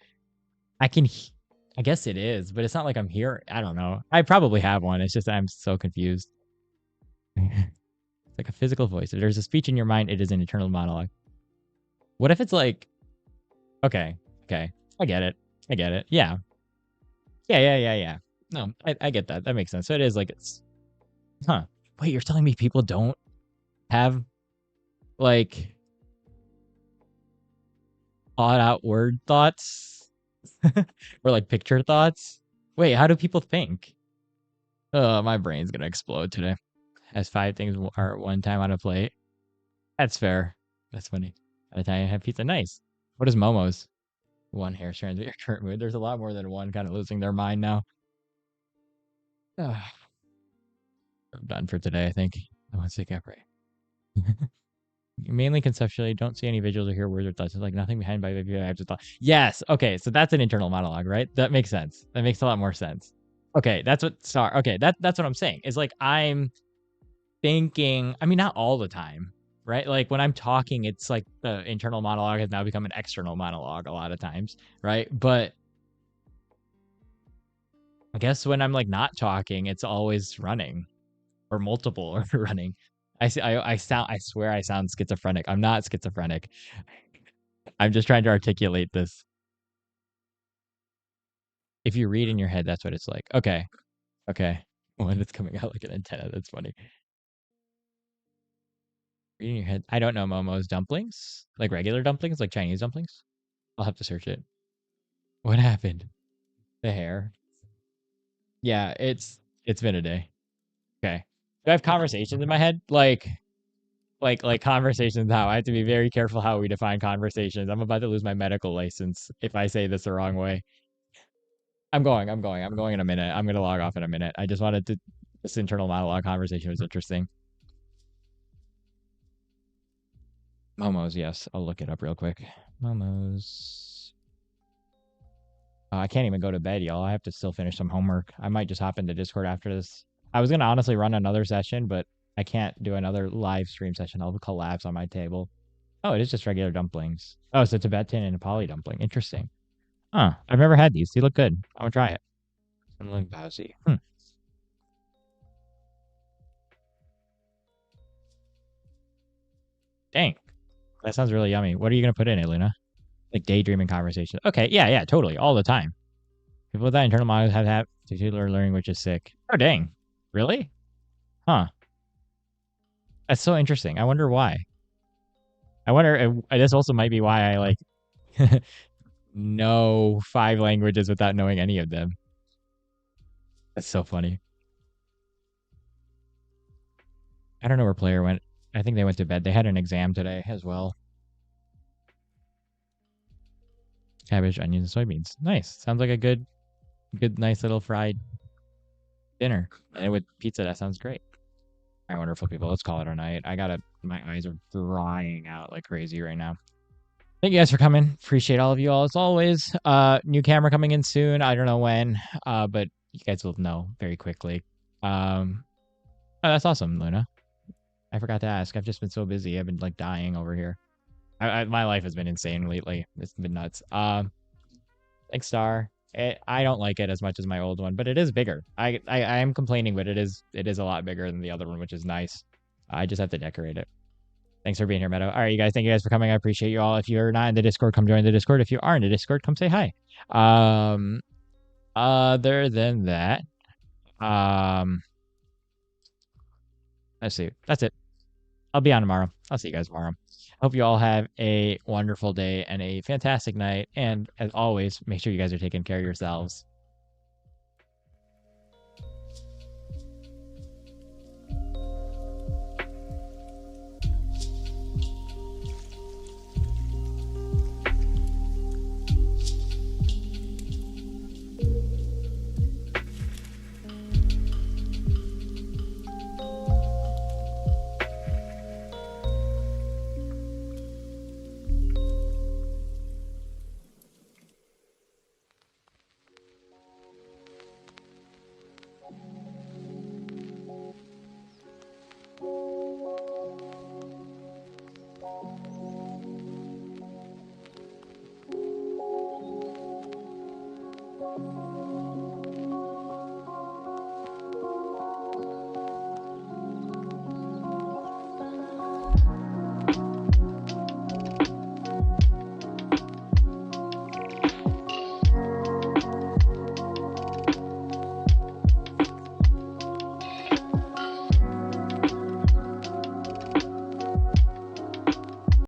I can I guess it is, but it's not like I'm here. I don't know. I probably have one. It's just that I'm so confused. It's like a physical voice. If there's a speech in your mind, it is an internal monologue. What if it's like, okay, okay, I get it. I get it. Yeah. Yeah. No, I get that. That makes sense. So it is like it's, huh. Wait, you're telling me people don't have like thought out word thoughts or like picture thoughts? Wait, how do people think? My brain's gonna explode today. As 5 things are at one time on a plate. That's fair. That's funny. At a time, I have pizza. Nice. What is Momo's? One hair strands of your current mood. There's a lot more than one kind of losing their mind now. I'm done for today, I think. I want to take a break. Mainly conceptually, don't see any visuals or hear words or thoughts. It's like nothing behind by the I have to thought. Yes. Okay. So that's an internal monologue, right? That makes sense. That makes a lot more sense. Okay. That's what star. Okay. That's what I'm saying. Is like I'm thinking, I mean, not all the time, right? Like when I'm talking, it's like the internal monologue has now become an external monologue a lot of times, right? But I guess when I'm like not talking, it's always running or multiple or running. I swear I sound schizophrenic. I'm not schizophrenic. I'm just trying to articulate this. If you read in your head, that's what it's like. Okay. Okay. When it's coming out like an antenna, that's funny. Read in your head. I don't know Momo's dumplings. Like regular dumplings, like Chinese dumplings. I'll have to search it. What happened? The hair. Yeah, it's been a day. Okay. Do I have conversations in my head? Like conversations how I have to be very careful how we define conversations. I'm about to lose my medical license if I say this the wrong way. I'm going in a minute. I'm gonna log off in a minute. I just wanted to this internal monologue conversation was interesting. Momo's, yes. I'll look it up real quick. Momo's. I can't even go to bed, y'all. I have to still finish some homework. I might just hop into Discord after this. I was gonna honestly run another session, but I can't do another live stream session. I'll collapse on my table. Oh, it is just regular dumplings. Oh, it's a Tibetan and Nepali dumpling. Interesting. Huh. I've never had these. They look good. I'm gonna try it. Something bousy. Dang. That sounds really yummy. What are you gonna put in it, Luna? Like daydreaming conversation. Okay, yeah, totally. All the time. People with that internal monologue have particular learning, which is sick. Oh, dang. Really? Huh. That's so interesting. I wonder why. I wonder. This also might be why I like know 5 languages without knowing any of them. That's so funny. I don't know where player went. I think they went to bed. They had an exam today as well. Cabbage, onions, soybeans. Nice. Sounds like a good, nice little fried dinner. And with pizza, that sounds great. All right, wonderful people. Let's call it a night. My eyes are drying out like crazy right now. Thank you guys for coming. Appreciate all of you all as always. New camera coming in soon. I don't know when, but you guys will know very quickly. Oh, that's awesome, Luna. I forgot to ask. I've just been so busy. I've been like dying over here. My life has been insane lately. It's been nuts. Thanks, Star. I don't like it as much as my old one, but it is bigger. I am complaining, but it is a lot bigger than the other one, which is nice. I just have to decorate it. Thanks for being here, Meadow. All right, you guys. Thank you guys for coming. I appreciate you all. If you're not in the Discord, come join the Discord. If you are in the Discord, come say hi. Other than that, um, let's see. That's it. I'll be on tomorrow. I'll see you guys tomorrow. Hope you all have a wonderful day and a fantastic night. And as always, make sure you guys are taking care of yourselves.